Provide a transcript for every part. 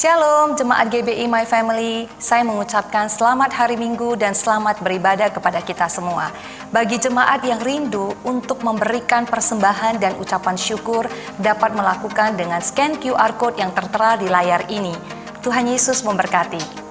Shalom Jemaat GBI My Family, saya mengucapkan selamat hari Minggu dan selamat beribadah kepada kita semua. Bagi jemaat yang rindu untuk memberikan persembahan dan ucapan syukur, dapat melakukan dengan scan QR Code yang tertera di layar ini. Tuhan Yesus memberkati.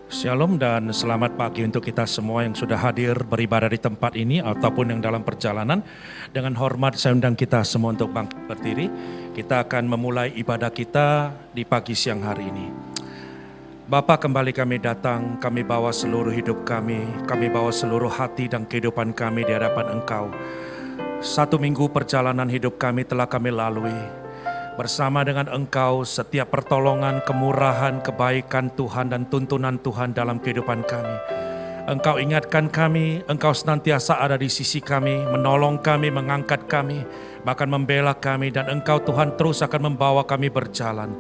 Shalom dan selamat pagi untuk kita semua yang sudah hadir beribadah di tempat ini ataupun yang dalam perjalanan. Dengan hormat saya undang kita semua untuk bangkit berdiri. Kita akan memulai ibadah kita di pagi siang hari ini. Bapa, kembali kami datang, kami bawa seluruh hidup kami bawa seluruh hati dan kehidupan kami di hadapan Engkau. 1 minggu perjalanan hidup kami telah kami lalui. Bersama dengan Engkau, setiap pertolongan, kemurahan, kebaikan Tuhan dan tuntunan Tuhan dalam kehidupan kami. Engkau ingatkan kami, Engkau senantiasa ada di sisi kami, menolong kami, mengangkat kami, bahkan membela kami, dan Engkau Tuhan terus akan membawa kami berjalan.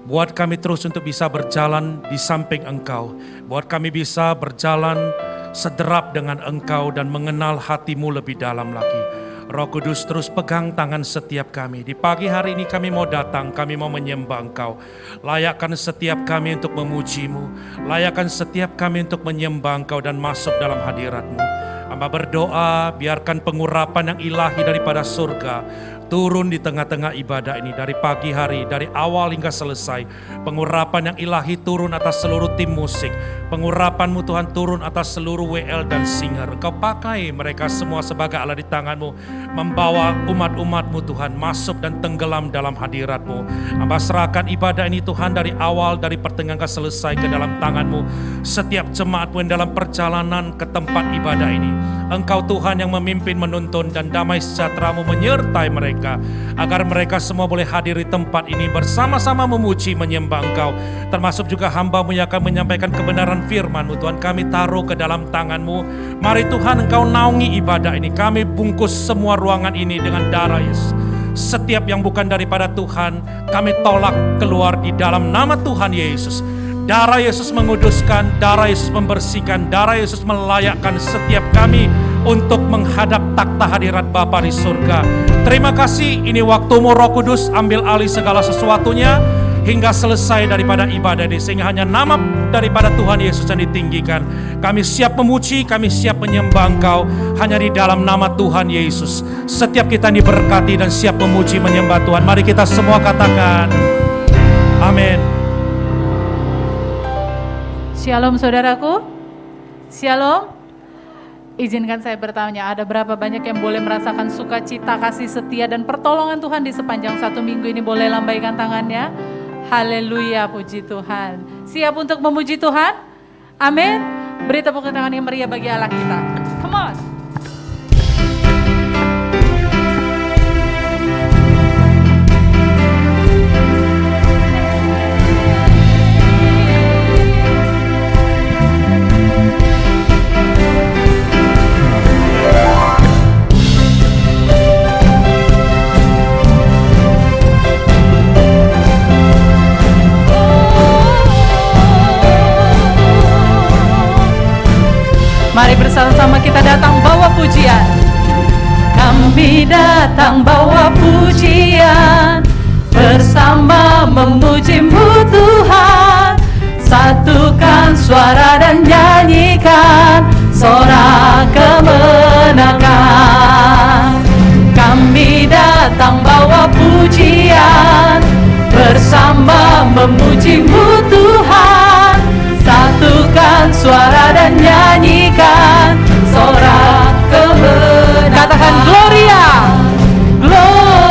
Buat kami terus untuk bisa berjalan di samping Engkau. Buat kami bisa berjalan sederap dengan Engkau dan mengenal hati-Mu lebih dalam lagi. Roh Kudus terus pegang tangan setiap kami. Di pagi hari ini kami mau datang, kami mau menyembah Engkau. Layakkan setiap kami untuk memuji-Mu. Layakkan setiap kami untuk menyembah Engkau dan masuk dalam hadirat-Mu. Hamba berdoa, biarkan pengurapan yang ilahi daripada surga turun di tengah-tengah ibadah ini. Dari pagi hari, dari awal hingga selesai. Pengurapan yang ilahi turun atas seluruh tim musik. Pengurapan-Mu Tuhan turun atas seluruh WL dan singer. Engkau pakai mereka semua sebagai alat di tangan-Mu. Membawa umat-umat-Mu Tuhan masuk dan tenggelam dalam hadirat-Mu. Hamba serahkan ibadah ini Tuhan dari awal, dari pertengahan ke selesai ke dalam tangan-Mu. Setiap jemaat-Mu yang dalam perjalanan ke tempat ibadah ini. Engkau Tuhan yang memimpin, menuntun, dan damai sejahtera-Mu menyertai mereka. Agar mereka semua boleh hadir di tempat ini bersama-sama memuji, menyembah Engkau. Termasuk juga hamba-Mu yang akan menyampaikan kebenaran firman-Mu. Tuhan, kami taruh ke dalam tangan-Mu. Mari Tuhan Engkau naungi ibadah ini. Kami bungkus semua ruangan ini dengan darah Yesus. Setiap yang bukan daripada Tuhan, kami tolak keluar di dalam nama Tuhan Yesus. Darah Yesus menguduskan, darah Yesus membersihkan, darah Yesus melayakkan setiap kami untuk menghadap takhta hadirat Bapa di surga. Terima kasih, ini waktu-Mu Roh Kudus, ambil alih segala sesuatunya hingga selesai daripada ibadah ini, sehingga hanya nama daripada Tuhan Yesus yang ditinggikan. Kami siap memuji, kami siap menyembah Engkau hanya di dalam nama Tuhan Yesus. Setiap kita diberkati dan siap memuji menyembah Tuhan. Mari kita semua katakan amin. Shalom saudaraku, shalom. Izinkan saya bertanya, ada berapa banyak yang boleh merasakan sukacita, kasih setia, dan pertolongan Tuhan di sepanjang 1 minggu ini? Boleh lambaikan tangannya. Haleluya, puji Tuhan. Siap untuk memuji Tuhan? Amin. Beri tepuk tangan yang meriah bagi Allah kita. Come on. Mari bersama-sama kita datang bawa pujian. Kami datang bawa pujian, bersama memuji-Mu Tuhan. Satukan suara dan nyanyikan sorak kemenangan. Kami datang bawa pujian, bersama memuji-Mu Tuhan. Satukan suara dan nyanyikan sorak kemenangan. Katakan Gloria, Gloria.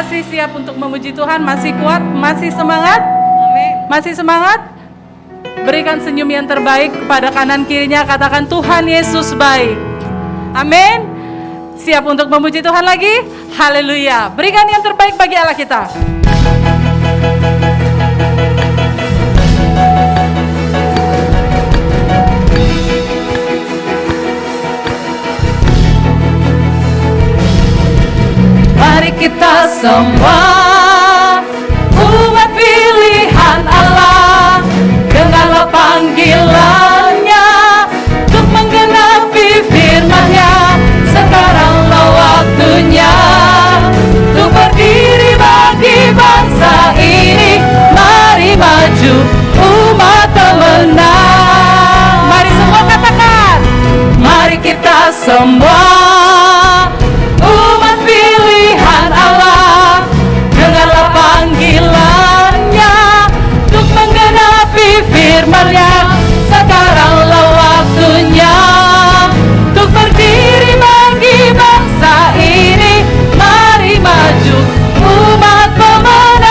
Masih siap untuk memuji Tuhan? Masih kuat? Masih semangat? Masih semangat? Berikan senyum yang terbaik kepada kanan kirinya, katakan Tuhan Yesus baik. Amin. Siap untuk memuji Tuhan lagi? Haleluya. Berikan yang terbaik bagi Allah kita. Mari kita semua umat pilihan Allah, dengarlah panggilannya untuk menggenapi firman-Nya. Sekaranglah waktunya untuk berdiri bagi bangsa ini. Mari maju umat pemenang. Mari semua katakan, mari kita semua umat pilihan Allah, dengarlah panggilannya untuk menggenapi firman-Nya. Sekaranglah waktunya untuk berdiri bagi bangsa ini. Mari maju umat pemenang.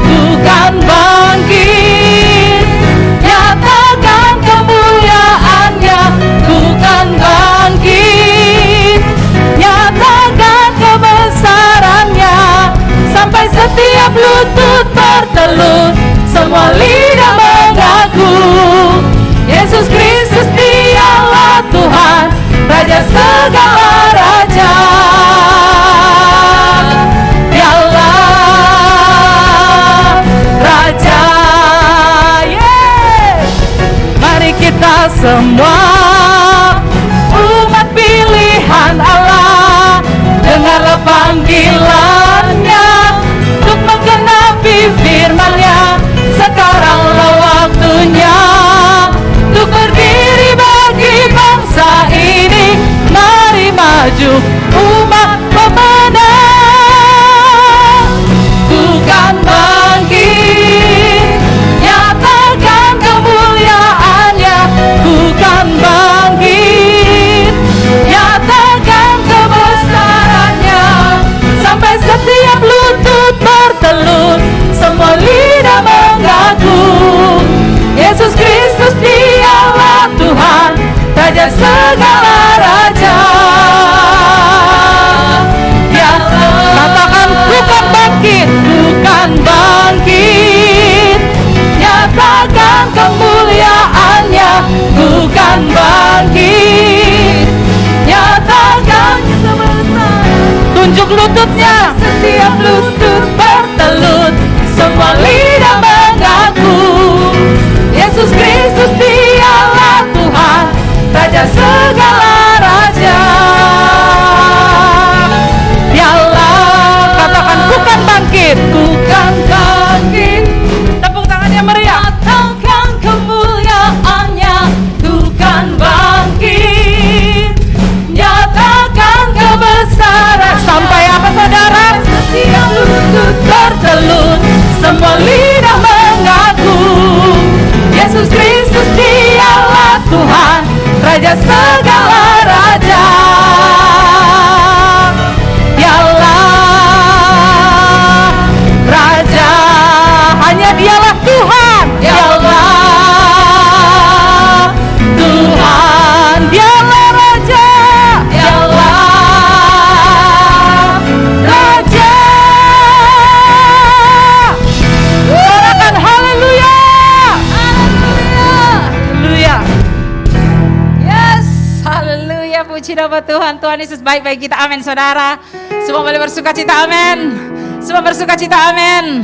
Tuhan bangkit, nyatakan kemuliaan-Nya. Tuhan bangkit, nyatakan kebesaran-Nya. Sampai setiap lutut bertelut, semua lidah mengaku Yesus Kristus dialah Tuhan, Raja segala raja. Dialah Raja. Mari kita semua umat pilihan Allah, dengarlah panggilannya untuk menggenapi firman-Nya. Sekaranglah waktunya untuk berdiri bagi bangsa ini. Mari maju umat pemenang. Tuhan bangkit, nyatakan kemuliaan-Nya. Tuhan bangkit, nyatakan kebesaran-Nya. Sampai setiap lutut bertelut, semua lidah mengaku Yesus Kristus dialah Tuhan, Raja segala raja. Katakan bukan bangkit, bukan bangkit, nyatakan kemuliaan-Nya. Bukan bangkit, nyatakan kebesaran. Tunjuk lututnya, setiap lutut bertelut, semua lidah mengaku Yesus Kristus dialah Tuhan, Raja segala raja. Dialah, katakan bukan bangkit, bukan bangkit. Tepuk tangan yang meriah. Nyatakan kemuliaan-Nya. Bukan bangkit, nyatakan kebesaran. Sampai apa saudara? Setiap lutut bertelut, semua lidah mengaku Yesus Kristus dialah Tuhan, Raja segala raja. Dialah Raja, hanya Dialah Tuhan. Dialah Tuhan, Dialah Raja. Dialah Raja. Suarakan haleluya. Haleluya. Yes, haleluya. Puji nama Tuhan. Tuhan Yesus baik bagi kita. Amin, saudara. Semua boleh bersuka cita. Amin. Semua bersuka cita. Amin.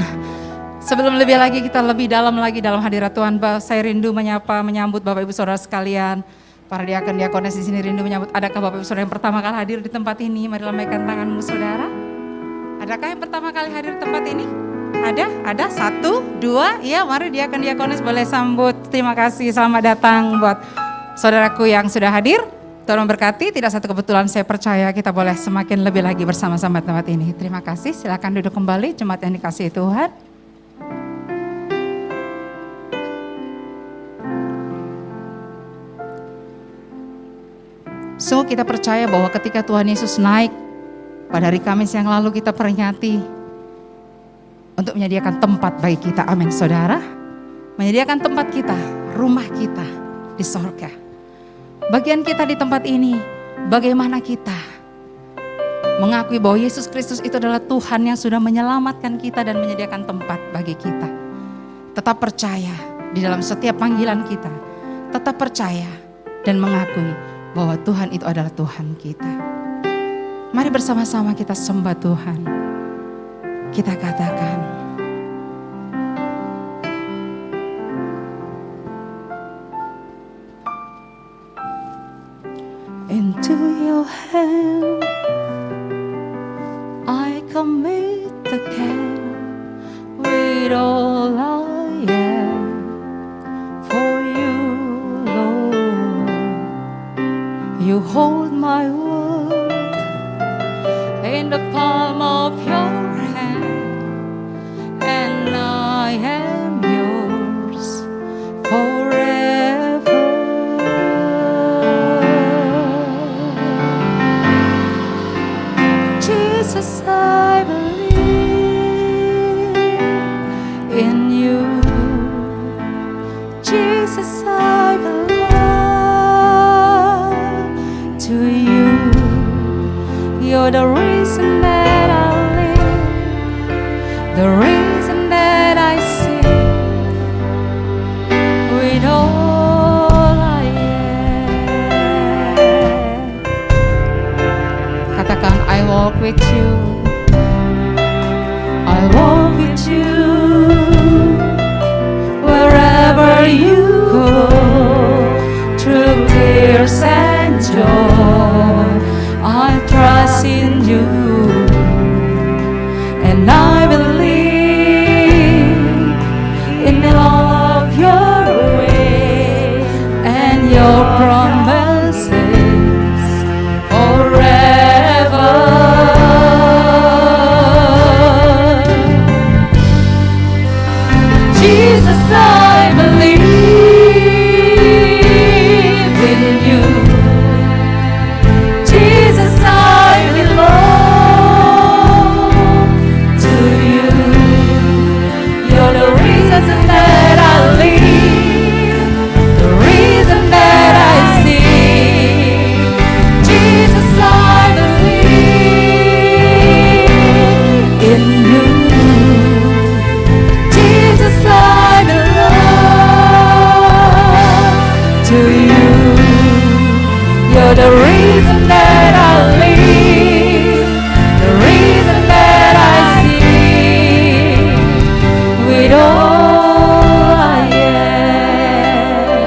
Sebelum lebih lagi kita lebih dalam lagi dalam hadirat Tuhan, saya rindu menyambut Bapak Ibu Saudara sekalian. Para diakon diakones di sini rindu menyambut. Adakah Bapak Ibu Saudara yang pertama kali hadir di tempat ini? Mari lambaikan tanganmu, saudara. Adakah yang pertama kali hadir di tempat ini? Ada, 1, 2, ya mari diakon diakones boleh sambut. Terima kasih, selamat datang buat saudaraku yang sudah hadir. Tuhan memberkati, tidak satu kebetulan saya percaya kita boleh semakin lebih lagi bersama-sama di tempat ini. Terima kasih, silakan duduk kembali jemaat yang dikasihi Tuhan. So kita percaya bahwa ketika Tuhan Yesus naik Pada hari Kamis yang lalu kita peringati untuk menyediakan tempat bagi kita. Amin saudara. Menyediakan tempat kita, rumah kita di sorga. Bagian kita di tempat ini, bagaimana kita mengakui bahwa Yesus Kristus itu adalah Tuhan yang sudah menyelamatkan kita dan menyediakan tempat bagi kita. Tetap percaya di dalam setiap panggilan kita. Tetap percaya dan mengakui bahwa Tuhan itu adalah Tuhan kita. Mari bersama-sama kita sembah Tuhan. Kita katakan, into your hand I commit the care with all I am for you, Lord. You hold my world in the palm of your hand, and I am yours forever. Jesus, I believe in you. Jesus, I belong to you. You're the reason that I live, the reason that I sing with all I am. Katakan, I walk with you, I walk with you, wherever you go, through tears and joy. I trust in you, and I believe in all of your ways and your promises forever. Jesus, I believe in you. Jesus, I belong to you. You're the reason that I live, the reason that I sing. Jesus, I believe in you. Jesus, I belong to you. You're the reason that I live, the reason that I sing with all I am.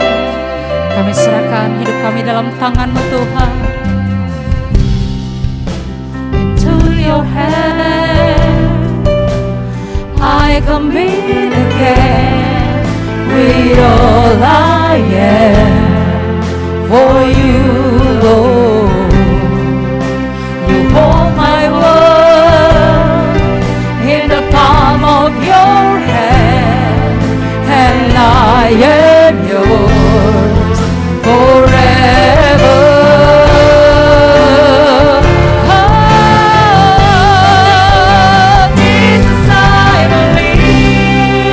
Kami serahkan hidup kami dalam tangan-Mu Tuhan. Into your hand I commit again with all I am. For you, Lord, you hold my world in the palm of your hand, and I am yours forever. Oh, Jesus, I believe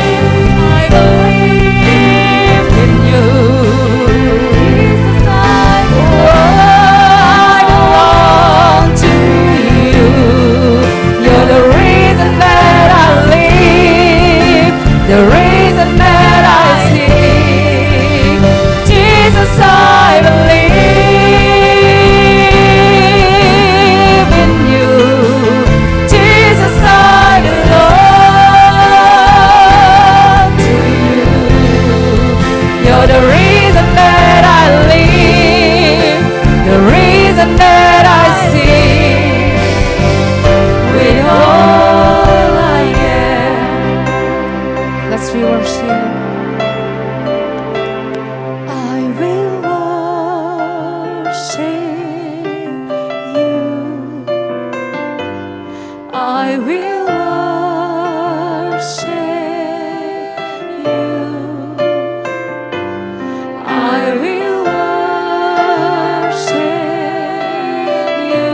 in you. The reason that I sing, Jesus, I believe in you. Jesus, I belong to you. You're the reason that I live, the reason that I sing with all I am. Let's we worship. I will worship you. I will worship you. I will worship you.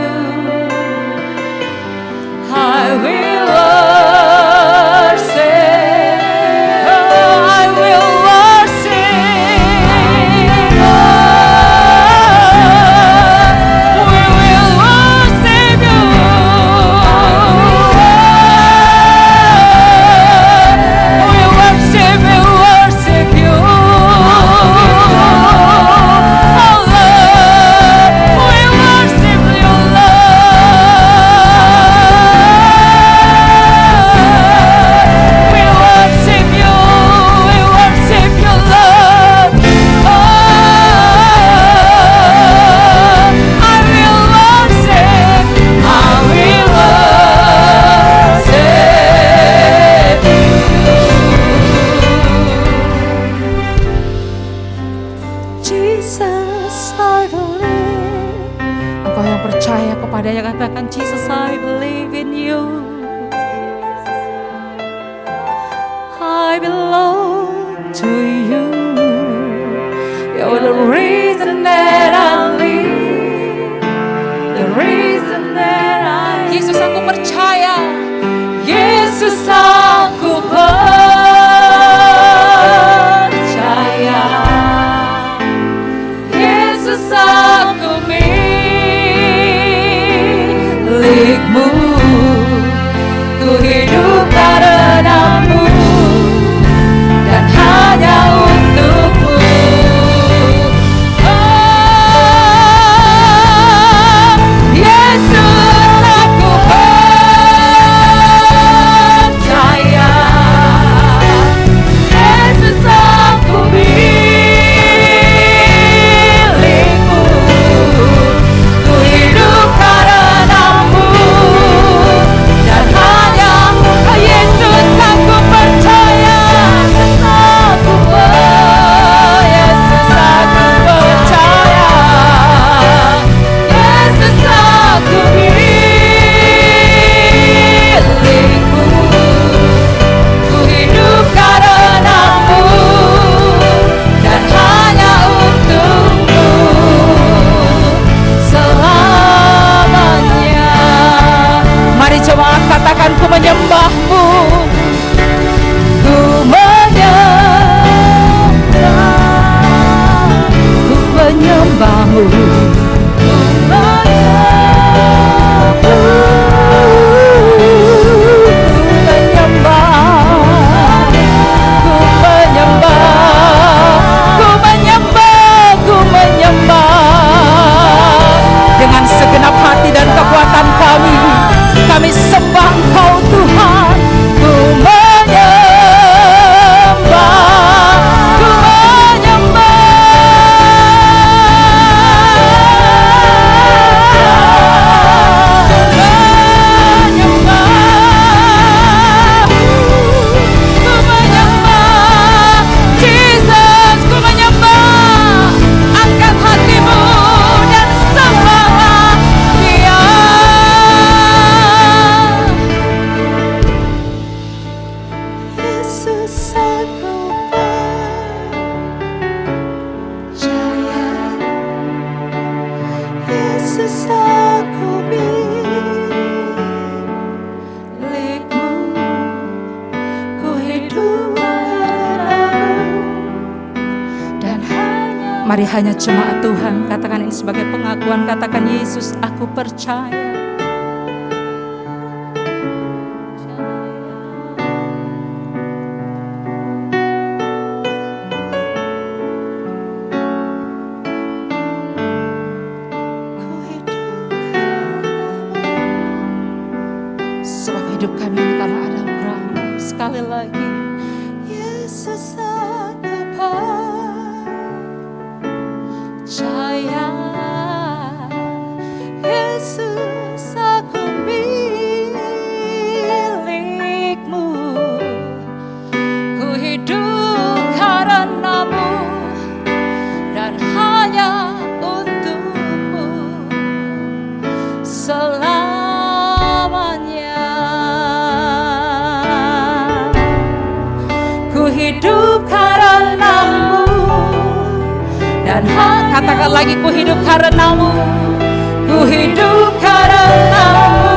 Jesus, I believe in you. I belong to you. You're the reason that I live. The reason that I Yesus, aku percaya. Yesus, aku percaya. Yesus, aku milikmu. Ku hidup karenamu dan hanya untukmu. Oh, Yesus, aku percaya. Yesus, aku milikmu. Ku hidup karenamu dan hanya Yesus, aku percaya. Yesus, aku percaya. Yesus, aku milikmu. Ku hidup karenamu dan hanya untukmu selamanya. Mari jemaat katakan, ku menyembahmu. Ku menyembah. Ku menyembahmu. Ku menyembah. Ku menyembah. Ku menyembah. Ku menyembah. Ku menyembah. Dengan segenap hati dan kekuatan kami sembah Engkau Tuhan. Ku menyembah. Ku menyembah. Jesus, ku menyembah. Angkat hatimu dan sembahlah Dia. Yesus, aku percaya. Yesus, aku milikmu. Ku hidup karenamu dan hanya. Mari hanya jemaat Tuhan katakan ini sebagai pengakuan. Katakan, Yesus, aku percaya. Sebab hidup kami ini karena ada Engkau. Sekali lagi, Yesus, aku percaya. Yesus, aku milikmu. Ku hidup karenamu dan hanya untukmu selamanya. Ku hidup karenamu dan katakan lagi, ku hidup karenamu. Ku hidup karenamu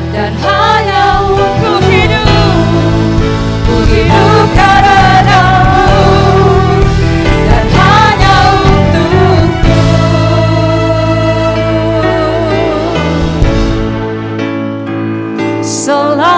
dan hanya ku hidup karenamu dan hanya untukmu selamanya.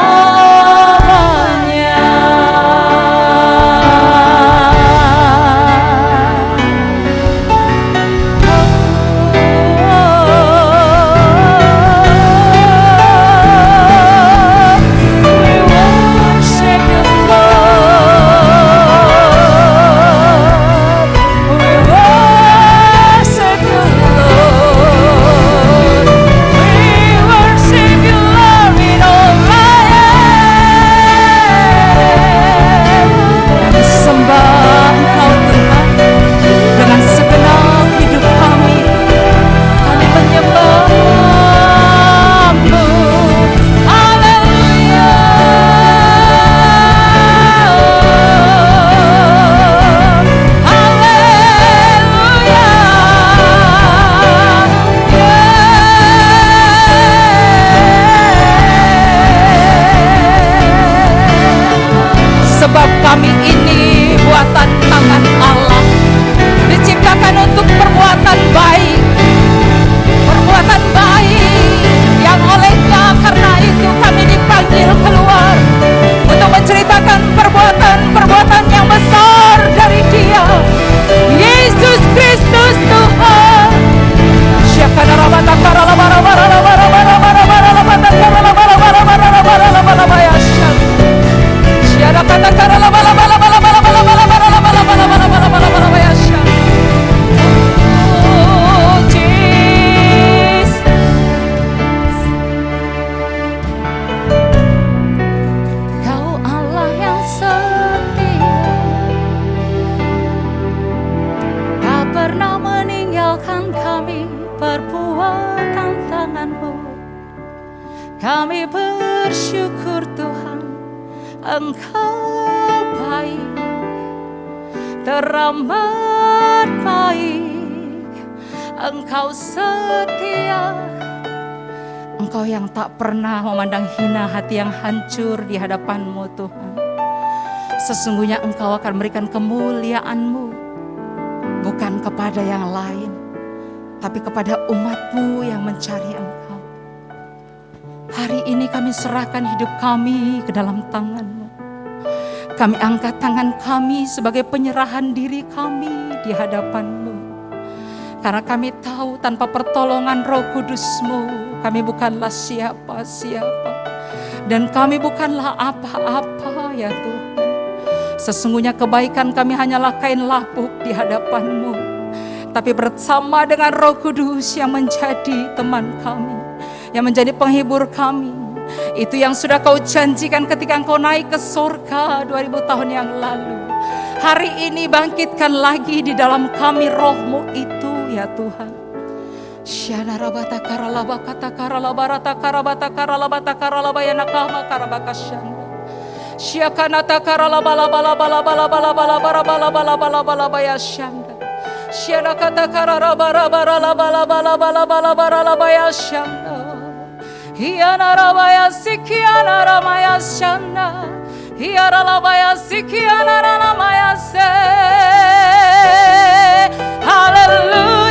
Kami bersyukur Tuhan, Engkau baik, teramat baik, Engkau setia. Engkau yang tak pernah memandang hina hati yang hancur di hadapan-Mu Tuhan. Sesungguhnya Engkau akan memberikan kemuliaan-Mu bukan kepada yang lain, tapi kepada umat-Mu yang mencari Engkau. Hari ini kami serahkan hidup kami ke dalam tangan-Mu. Kami angkat tangan kami sebagai penyerahan diri kami di hadapan-Mu. Karena kami tahu tanpa pertolongan Roh Kudus-Mu, kami bukanlah siapa-siapa. Dan kami bukanlah apa-apa ya Tuhan. Sesungguhnya kebaikan kami hanyalah kain lapuk di hadapan-Mu. Tapi bersama dengan Roh Kudus yang menjadi teman kami, yang menjadi penghibur kami, itu yang sudah Kau janjikan ketika Engkau naik ke surga 2000 tahun yang lalu. Hari ini bangkitkan lagi di dalam kami Roh-Mu itu ya Tuhan. Syanarabata karalaba kata karalabarata karabata karalabata karalabayana kama karabakasyanda. Syakanata karalabalabalabalabalabalabalabalabalabalabalabayashanda. Syanakata kararabarabarabalabalabalabalabalabalabayashanda. Hiyanarabaya sikiyanaramayashanda. Hiyaralabaya sikiyanaramayase. Hallelujah.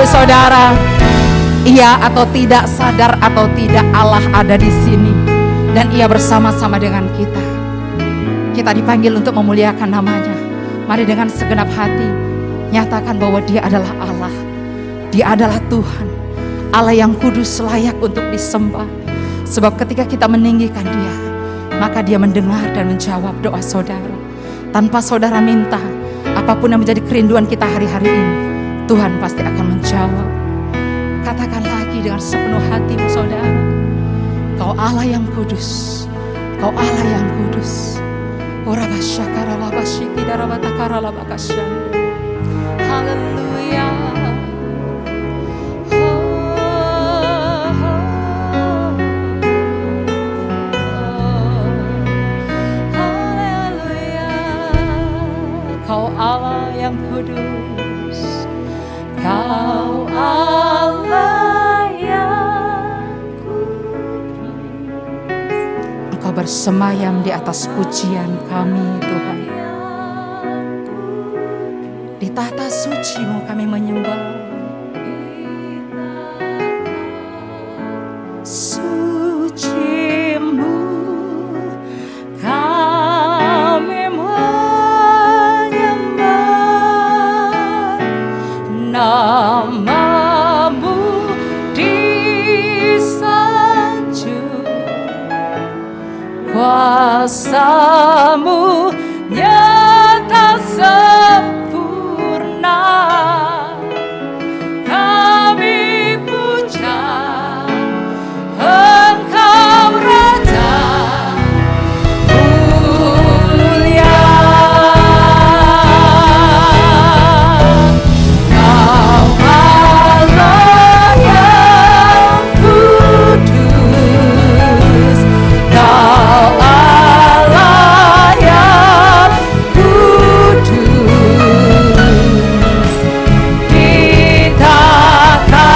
Saudara, iya atau tidak, sadar atau tidak, Allah ada di sini dan Ia bersama-sama dengan kita. Kita dipanggil untuk memuliakan namanya. Mari dengan segenap hati nyatakan bahwa Dia adalah Allah. Dia adalah Tuhan, Allah yang kudus, layak untuk disembah. Sebab ketika kita meninggikan Dia, maka Dia mendengar dan menjawab doa saudara. Tanpa saudara minta, apapun yang menjadi kerinduan kita hari-hari ini, Tuhan pasti akan menjawab. katakan lagi dengan sepenuh hatimu saudara. Kau Allah yang kudus, Kau Allah yang kudus. Haleluya. Haleluya. Kau Allah yang kudus, Kau Allah yang Engkau bersemayam di atas pujian kami Tuhan. Di tahta suci-Mu kami menyembah. Suci-Mu kami menyembah, nama-Mu disanjung, kuasa-Mu nyata sempurna. Kami puja Engkau Raja mulia. Kau Allah yang kudus, Kau Allah yang kudus. Di tahta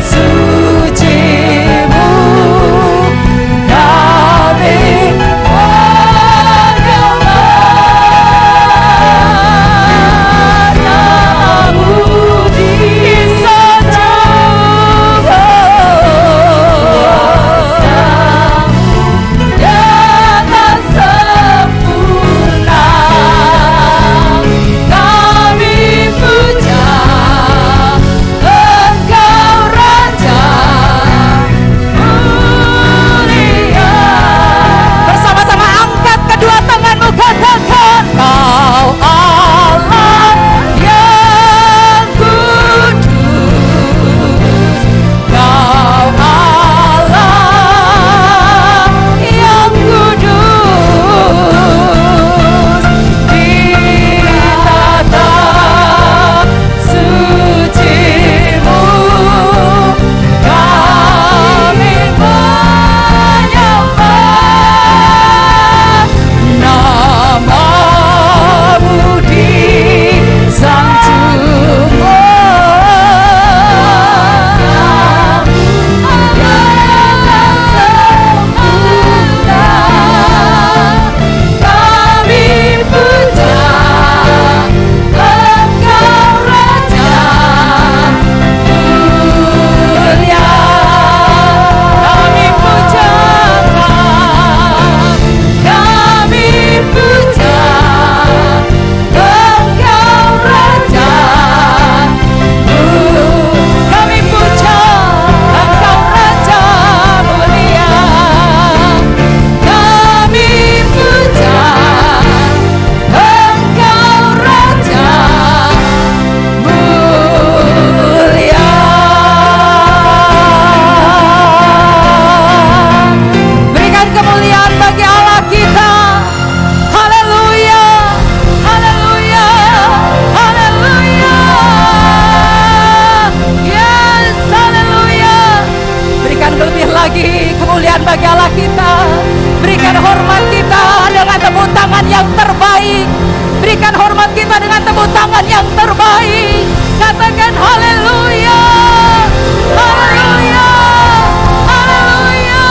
suci-Mu kami menyembah, nama-Mu disanjung, kuasa-Mu nyata sempurna. Kami puja Engkau Raja mulia. Bersama-sama angkat kedua tanganmu, katakan Kau Allah yang kudus, Kau Allah yang kudus. Di tahta suci-Mu kami menyembah, nama-Mu disanjung, kuasa-Mu nyata sempurna. Kami puja Engkau Raja mulia. Kami puja kami puja Engkau Raja kami puja Engkau Raja mulia. Kami puja Engkau Raja mulia. Berikan kemuliaan bagi Allah kita. Haleluya, haleluya, haleluya. Yes, haleluya. Berikan lebih lagi kemuliaan bagi Allah kita. Berikan hormat kita dengan tepuk tangan yang terbaik. Berikan hormat kita dengan tepuk tangan yang terbaik. Katakan haleluya, haleluya, haleluya.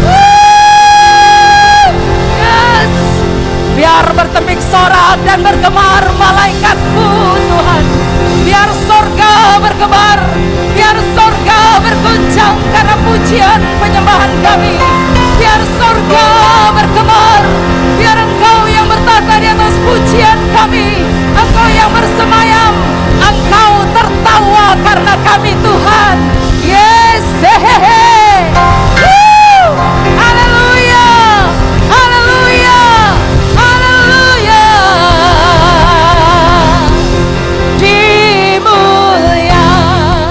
Woo! Yes. Biar bertemik sorak dan bergemar malaikat-Mu Tuhan. Biar sorga bergemar, biar sorga berguncang karena pujian penyembahan kami. Biar sorga bergemar, biar Engkau yang bertata di atas pujian kami. Engkau yang bersemayam, Engkau tertawa karena kami Tuhan. Yes, hehehe. Woo! Haleluya, haleluya, haleluya. Dimuliakan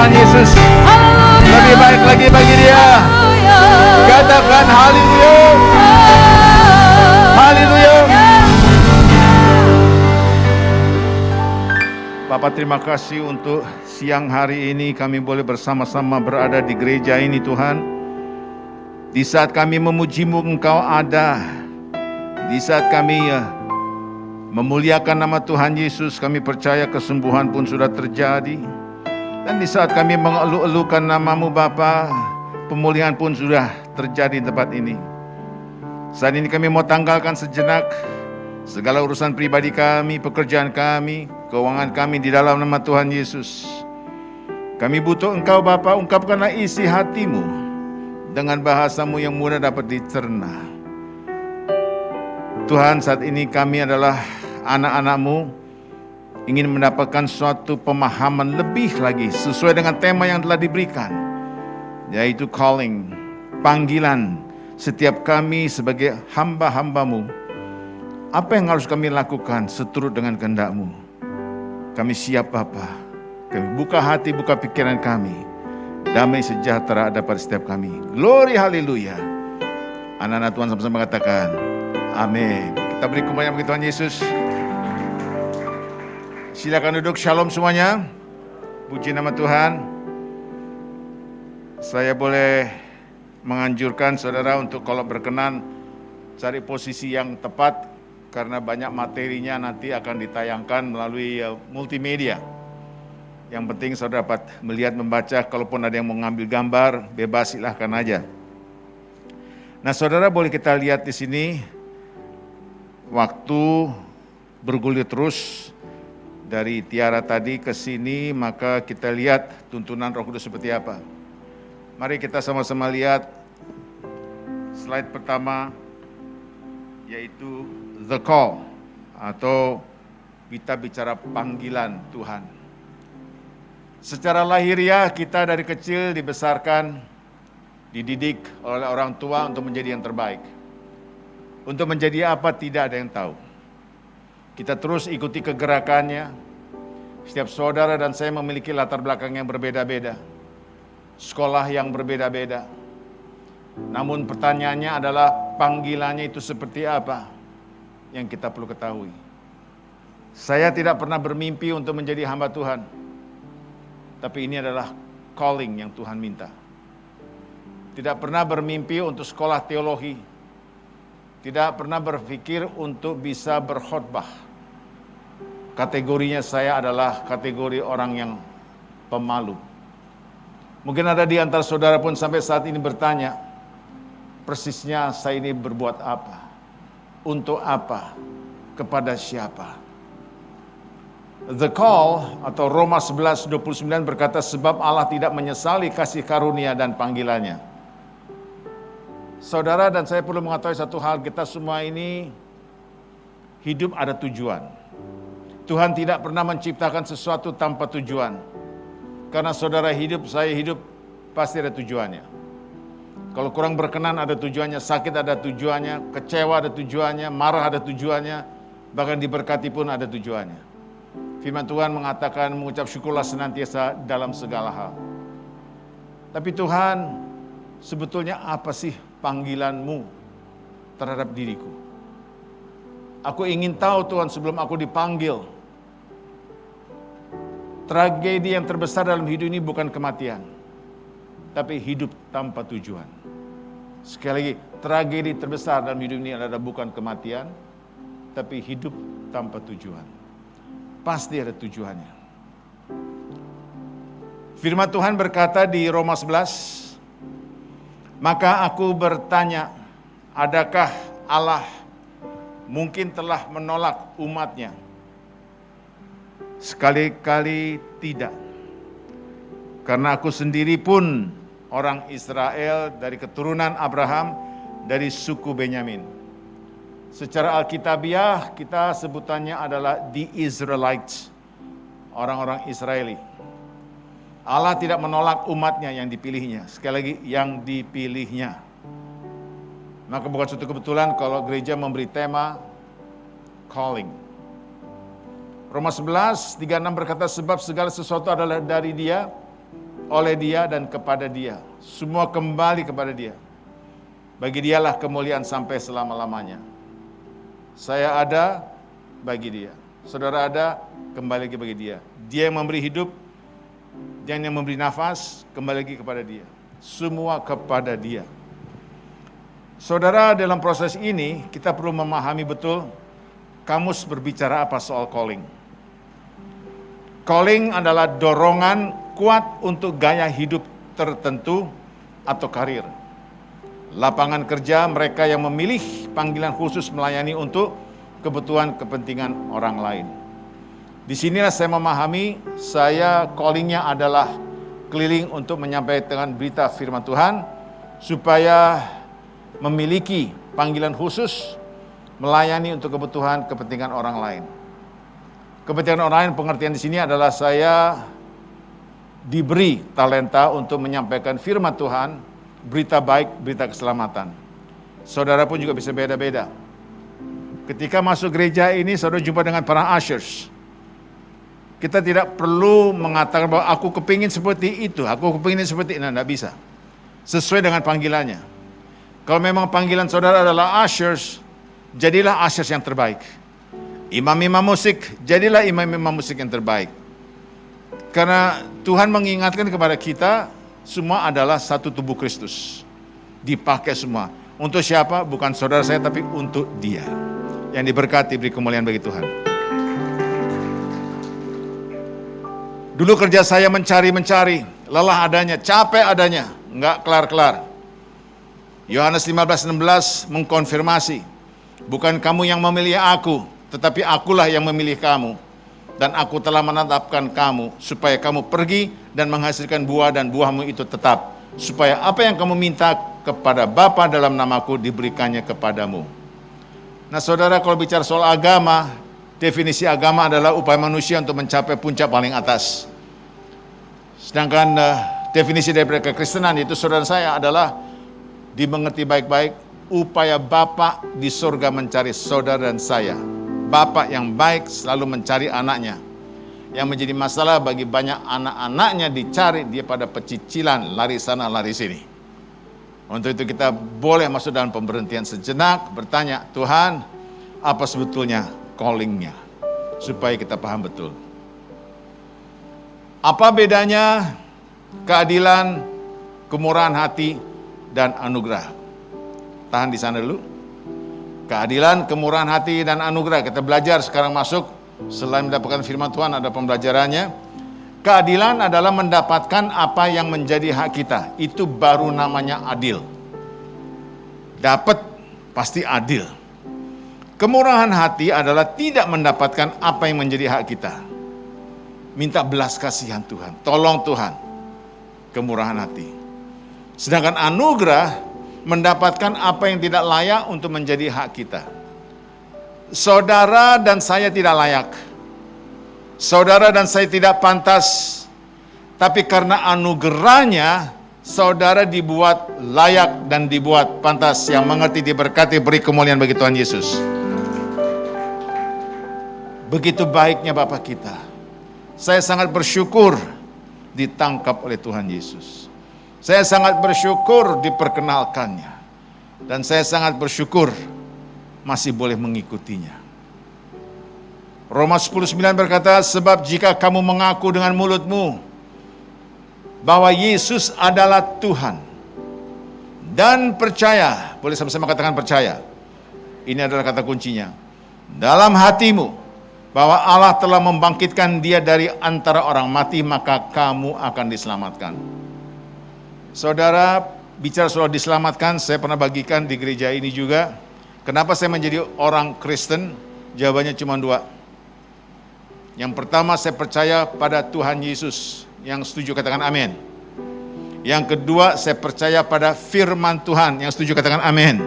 Tuhan Yesus. Lebih baik lagi bagi dia. Katakan haleluya. Haleluya. Bapak, terima kasih untuk siang hari ini kami boleh bersama-sama berada di gereja ini Tuhan. Di saat kami memuji-Mu, Engkau ada. Di saat kami memuliakan nama Tuhan Yesus, kami percaya kesembuhan pun sudah terjadi. Dan di saat kami mengeluh-elukan nama-Mu Bapa, pemulihan pun sudah terjadi di tempat ini. Saat ini kami mau tanggalkan sejenak segala urusan pribadi kami, pekerjaan kami, keuangan kami di dalam nama Tuhan Yesus. Kami butuh Engkau Bapa, ungkapkanlah isi hati-Mu dengan bahasa-Mu yang mudah dapat dicerna. Tuhan, saat ini kami adalah anak-anak-Mu, ingin mendapatkan suatu pemahaman lebih lagi sesuai dengan tema yang telah diberikan, yaitu calling, panggilan setiap kami sebagai hamba-hamba-Mu. Apa yang harus kami lakukan seturut dengan kehendak-Mu? Kami siap Bapa. Kami buka hati, buka pikiran kami. Damai sejahtera ada pada setiap kami. Glory, haleluya. Anak-anak Tuhan sama-sama katakan, amin. Kita beri kemuliaan bagi Tuhan Yesus. Silakan duduk, shalom semuanya. Puji nama Tuhan. Saya boleh menganjurkan saudara untuk kalau berkenan cari posisi yang tepat, karena banyak materinya nanti akan ditayangkan melalui multimedia. Yang penting saudara dapat melihat, membaca, kalaupun ada yang mau ngambil gambar, bebas silahkan aja. Nah saudara, boleh kita lihat di sini, waktu bergulir terus dari Tiara tadi ke sini, maka kita lihat tuntunan Roh Kudus seperti apa. Mari kita sama-sama lihat slide pertama, yaitu the call, atau kita bicara panggilan Tuhan. Secara lahiriah kita dari kecil dibesarkan, dididik oleh orang tua untuk menjadi yang terbaik. Untuk menjadi apa tidak ada yang tahu. Kita terus ikuti kegerakannya. Setiap saudara dan saya memiliki latar belakang yang berbeda-beda, sekolah yang berbeda-beda. Namun pertanyaannya adalah panggilannya itu seperti apa yang kita perlu ketahui. Saya tidak pernah bermimpi untuk menjadi hamba Tuhan, tapi ini adalah calling yang Tuhan minta. Tidak pernah bermimpi untuk sekolah teologi, tidak pernah berpikir untuk bisa berkhotbah. Kategorinya saya adalah kategori orang yang pemalu. Mungkin ada di antara saudara pun sampai saat ini bertanya, persisnya saya ini berbuat apa? Untuk apa? Kepada siapa? The call atau Roma 11:29 berkata, sebab Allah tidak menyesali kasih karunia dan panggilannya. Saudara dan saya perlu mengetahui satu hal, kita semua ini hidup ada tujuan. Tuhan tidak pernah menciptakan sesuatu tanpa tujuan. Karena saudara hidup, saya hidup, pasti ada tujuannya. Kalau kurang berkenan ada tujuannya, sakit ada tujuannya, kecewa ada tujuannya, marah ada tujuannya, bahkan diberkati pun ada tujuannya. Firman Tuhan mengatakan mengucap syukurlah senantiasa dalam segala hal. Tapi Tuhan, sebetulnya apa sih panggilan-Mu terhadap diriku? Aku ingin tahu Tuhan sebelum aku dipanggil. Tragedi yang terbesar dalam hidup ini bukan kematian, tapi hidup tanpa tujuan. Sekali lagi, tragedi terbesar dalam hidup ini adalah bukan kematian, tapi hidup tanpa tujuan. Pasti ada tujuannya. Firman Tuhan berkata di Roma 11, maka aku bertanya, adakah Allah mungkin telah menolak umatnya? Sekali-kali tidak. Karena aku sendiri pun orang Israel dari keturunan Abraham, dari suku Benyamin. Secara alkitabiah kita sebutannya adalah the Israelites, orang-orang Israeli. Allah tidak menolak umatnya yang dipilihnya. Sekali lagi, yang dipilihnya. Maka bukan suatu kebetulan kalau gereja memberi tema calling. Roma 11:36 berkata, sebab segala sesuatu adalah dari Dia, oleh Dia dan kepada Dia. Semua kembali kepada Dia. Bagi Dialah kemuliaan sampai selama-lamanya. Saya ada bagi Dia. Saudara ada, kembali lagi bagi Dia. Dia yang memberi hidup, Dia yang memberi nafas, kembali lagi kepada Dia. Semua kepada Dia. Saudara, dalam proses ini kita perlu memahami betul kamus berbicara apa soal calling. Calling adalah dorongan kuat untuk gaya hidup tertentu atau karir. Lapangan kerja mereka yang memilih panggilan khusus melayani untuk kebutuhan kepentingan orang lain. Disinilah saya memahami saya callingnya adalah keliling untuk menyampaikan berita firman Tuhan supaya memiliki panggilan khusus melayani untuk kebutuhan kepentingan orang lain. Kepentingan orang lain pengertian di sini adalah saya diberi talenta untuk menyampaikan firman Tuhan, berita baik, berita keselamatan. Saudara pun juga bisa beda-beda. Ketika masuk gereja ini, saudara jumpa dengan para ushers. Kita tidak perlu mengatakan bahwa aku kepingin seperti itu, aku kepingin seperti ini, tidak bisa. Sesuai dengan panggilannya. Kalau memang panggilan saudara adalah ushers, jadilah ushers yang terbaik. Imam-imam musik, jadilah imam-imam musik yang terbaik. Karena Tuhan mengingatkan kepada kita, semua adalah satu tubuh Kristus. Dipakai semua. Untuk siapa? Bukan saudara saya, tapi untuk Dia. Yang diberkati, beri kemuliaan bagi Tuhan. Dulu kerja saya mencari, lelah adanya, capek adanya, enggak kelar-kelar. Yohanes 15:16 mengkonfirmasi, bukan kamu yang memilih aku, tetapi akulah yang memilih kamu. Dan aku telah menetapkan kamu, supaya kamu pergi dan menghasilkan buah dan buahmu itu tetap. Supaya apa yang kamu minta kepada Bapa dalam namaku diberikannya kepadamu. Nah saudara, kalau bicara soal agama, definisi agama adalah upaya manusia untuk mencapai puncak paling atas. Sedangkan definisi dari kekristenan itu saudara saya adalah dimengerti baik-baik, upaya Bapa di surga mencari saudara dan saya. Bapa yang baik selalu mencari anaknya. Yang menjadi masalah bagi banyak anak-anaknya dicari, dia pada pecicilan, lari sana, lari sini. Untuk itu kita boleh masuk dalam pemberhentian sejenak, bertanya, Tuhan, apa sebetulnya callingnya? Supaya kita paham betul. Apa bedanya keadilan, kemurahan hati, dan anugerah? Tahan di sana dulu. Keadilan, kemurahan hati, dan anugerah. Kita belajar sekarang masuk, selain mendapatkan firman Tuhan ada pembelajarannya. Keadilan adalah mendapatkan apa yang menjadi hak kita. Itu baru namanya adil. Dapat pasti adil. Kemurahan hati adalah tidak mendapatkan apa yang menjadi hak kita. Minta belas kasihan Tuhan, tolong Tuhan. Kemurahan hati. Sedangkan anugerah mendapatkan apa yang tidak layak untuk menjadi hak kita. Saudara dan saya tidak layak. Saudara dan saya tidak pantas. Tapi karena anugerahnya, saudara dibuat layak dan dibuat pantas. Yang mengerti diberkati, beri kemuliaan bagi Tuhan Yesus. Begitu baiknya Bapa kita. Saya sangat bersyukur ditangkap oleh Tuhan Yesus. Saya sangat bersyukur diperkenalkannya. Dan saya sangat bersyukur masih boleh mengikutinya. Roma 10:9 berkata, sebab jika kamu mengaku dengan mulutmu bahwa Yesus adalah Tuhan dan percaya, boleh sama-sama katakan percaya. Ini adalah kata kuncinya. Dalam hatimu bahwa Allah telah membangkitkan Dia dari antara orang mati, maka kamu akan diselamatkan. Saudara, bicara soal diselamatkan, saya pernah bagikan di gereja ini juga. Kenapa saya menjadi orang Kristen? Jawabannya cuma dua. Yang pertama, saya percaya pada Tuhan Yesus. Yang setuju katakan amin. Yang kedua, saya percaya pada firman Tuhan. Yang setuju katakan amin.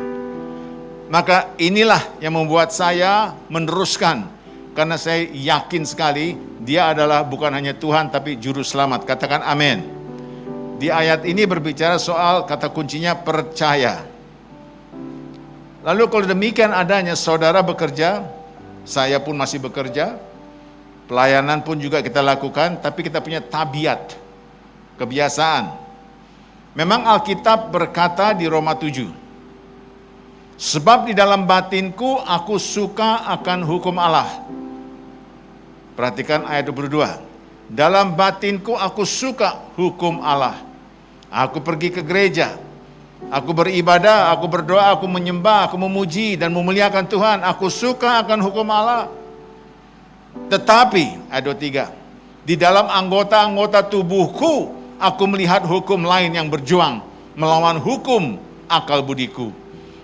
Maka inilah yang membuat saya meneruskan. Karena saya yakin sekali Dia adalah bukan hanya Tuhan tapi juru selamat. Katakan amin. Di ayat ini berbicara soal kata kuncinya percaya. Lalu kalau demikian adanya, saudara bekerja, saya pun masih bekerja, pelayanan pun juga kita lakukan, tapi kita punya tabiat. kebiasaan. Memang Alkitab berkata di Roma 7, sebab di dalam batinku aku suka akan hukum Allah. Perhatikan ayat 22. Dalam batinku aku suka hukum Allah. Aku pergi ke gereja, aku beribadah, aku berdoa, aku menyembah, aku memuji dan memuliakan Tuhan. Aku suka akan hukum Allah. Tetapi, ayat 23, di dalam anggota-anggota tubuhku, aku melihat hukum lain yang berjuang melawan hukum akal budiku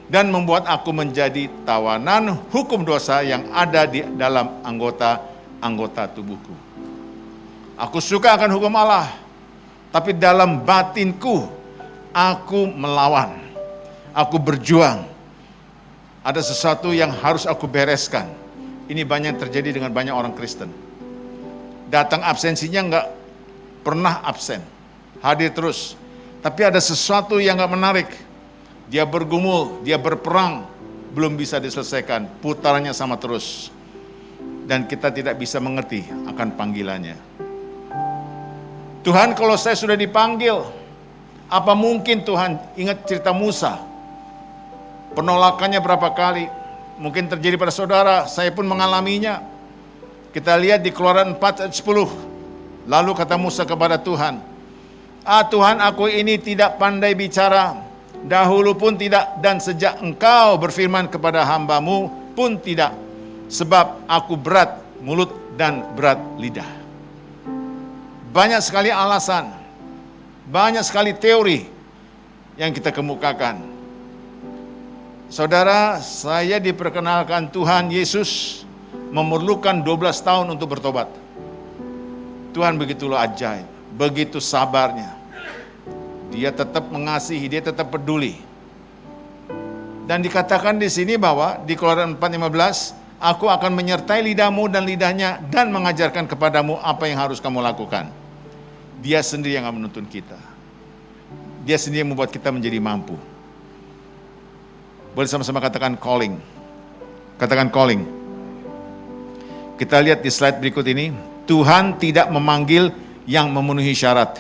dan membuat aku menjadi tawanan hukum dosa yang ada di dalam anggota tubuhku. Aku suka akan hukum Allah, tapi dalam batinku aku melawan, aku berjuang. Ada sesuatu yang harus aku bereskan. Ini banyak terjadi dengan banyak orang Kristen. Datang absensinya enggak pernah absen, hadir terus. Tapi ada sesuatu yang enggak menarik. Dia bergumul, dia berperang, belum bisa diselesaikan, putarannya sama terus. Dan kita tidak bisa mengerti akan panggilannya. Tuhan, kalau saya sudah dipanggil, apa mungkin Tuhan ingat cerita Musa? Penolakannya berapa kali? Mungkin terjadi pada saudara, saya pun mengalaminya. Kita lihat di Keluaran 4 ayat 10. Lalu kata Musa kepada Tuhan, Tuhan, aku ini tidak pandai bicara, dahulu pun tidak, dan sejak engkau berfirman kepada hambamu pun tidak, sebab aku berat mulut dan berat lidah. Banyak sekali alasan, banyak sekali teori yang kita kemukakan. Saudara, saya diperkenalkan Tuhan Yesus memerlukan 12 tahun untuk bertobat. Tuhan begitu ajaib, begitu sabarnya. Dia tetap mengasihi, dia tetap peduli. Dan dikatakan di sini bahwa di Keluaran 4:15, aku akan menyertai lidahmu dan lidahnya dan mengajarkan kepadamu apa yang harus kamu lakukan. Dia sendiri yang akan menuntun kita. Dia sendiri yang membuat kita menjadi mampu. Boleh sama-sama katakan calling. Katakan calling. Kita lihat di slide berikut ini. Tuhan tidak memanggil yang memenuhi syarat,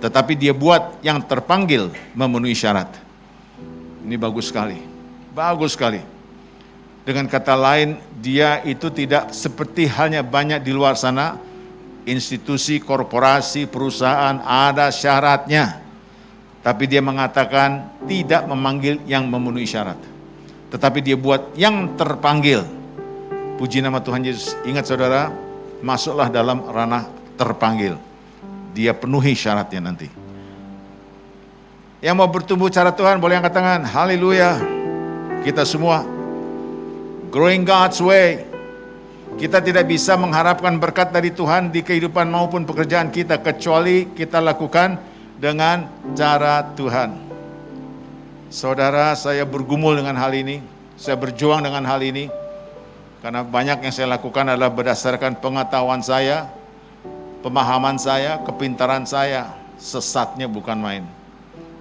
tetapi dia buat yang terpanggil memenuhi syarat. Ini bagus sekali. Bagus sekali. Dengan kata lain, dia itu tidak seperti halnya banyak di luar sana, institusi, korporasi, perusahaan ada syaratnya. Tapi dia mengatakan tidak memanggil yang memenuhi syarat. Tetapi dia buat yang terpanggil. Puji nama Tuhan Yesus. Ingat saudara, masuklah dalam ranah terpanggil. Dia penuhi syaratnya nanti. Yang mau bertumbuh cara Tuhan boleh angkat tangan. Haleluya. Kita semua growing God's way. Kita tidak bisa mengharapkan berkat dari Tuhan di kehidupan maupun pekerjaan kita kecuali kita lakukan dengan cara Tuhan. Saudara, saya bergumul dengan hal ini, saya berjuang dengan hal ini, karena banyak yang saya lakukan adalah berdasarkan pengetahuan saya, pemahaman saya, kepintaran saya. Sesatnya bukan main.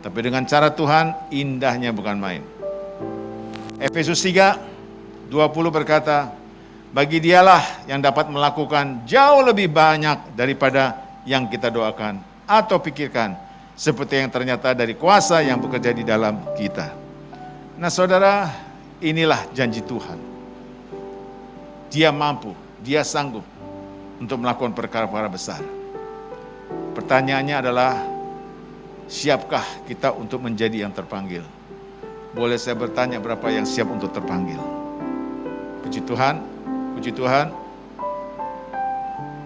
Tapi dengan cara Tuhan, indahnya bukan main. Efesus 3:20 berkata, bagi dialah yang dapat melakukan jauh lebih banyak daripada yang kita doakan atau pikirkan, seperti yang ternyata dari kuasa yang bekerja di dalam kita. Nah saudara, inilah janji Tuhan. Dia mampu, dia sanggup untuk melakukan perkara-perkara besar. Pertanyaannya adalah, siapkah kita untuk menjadi yang terpanggil? Boleh saya bertanya berapa yang siap untuk terpanggil? Puji Tuhan, puji Tuhan.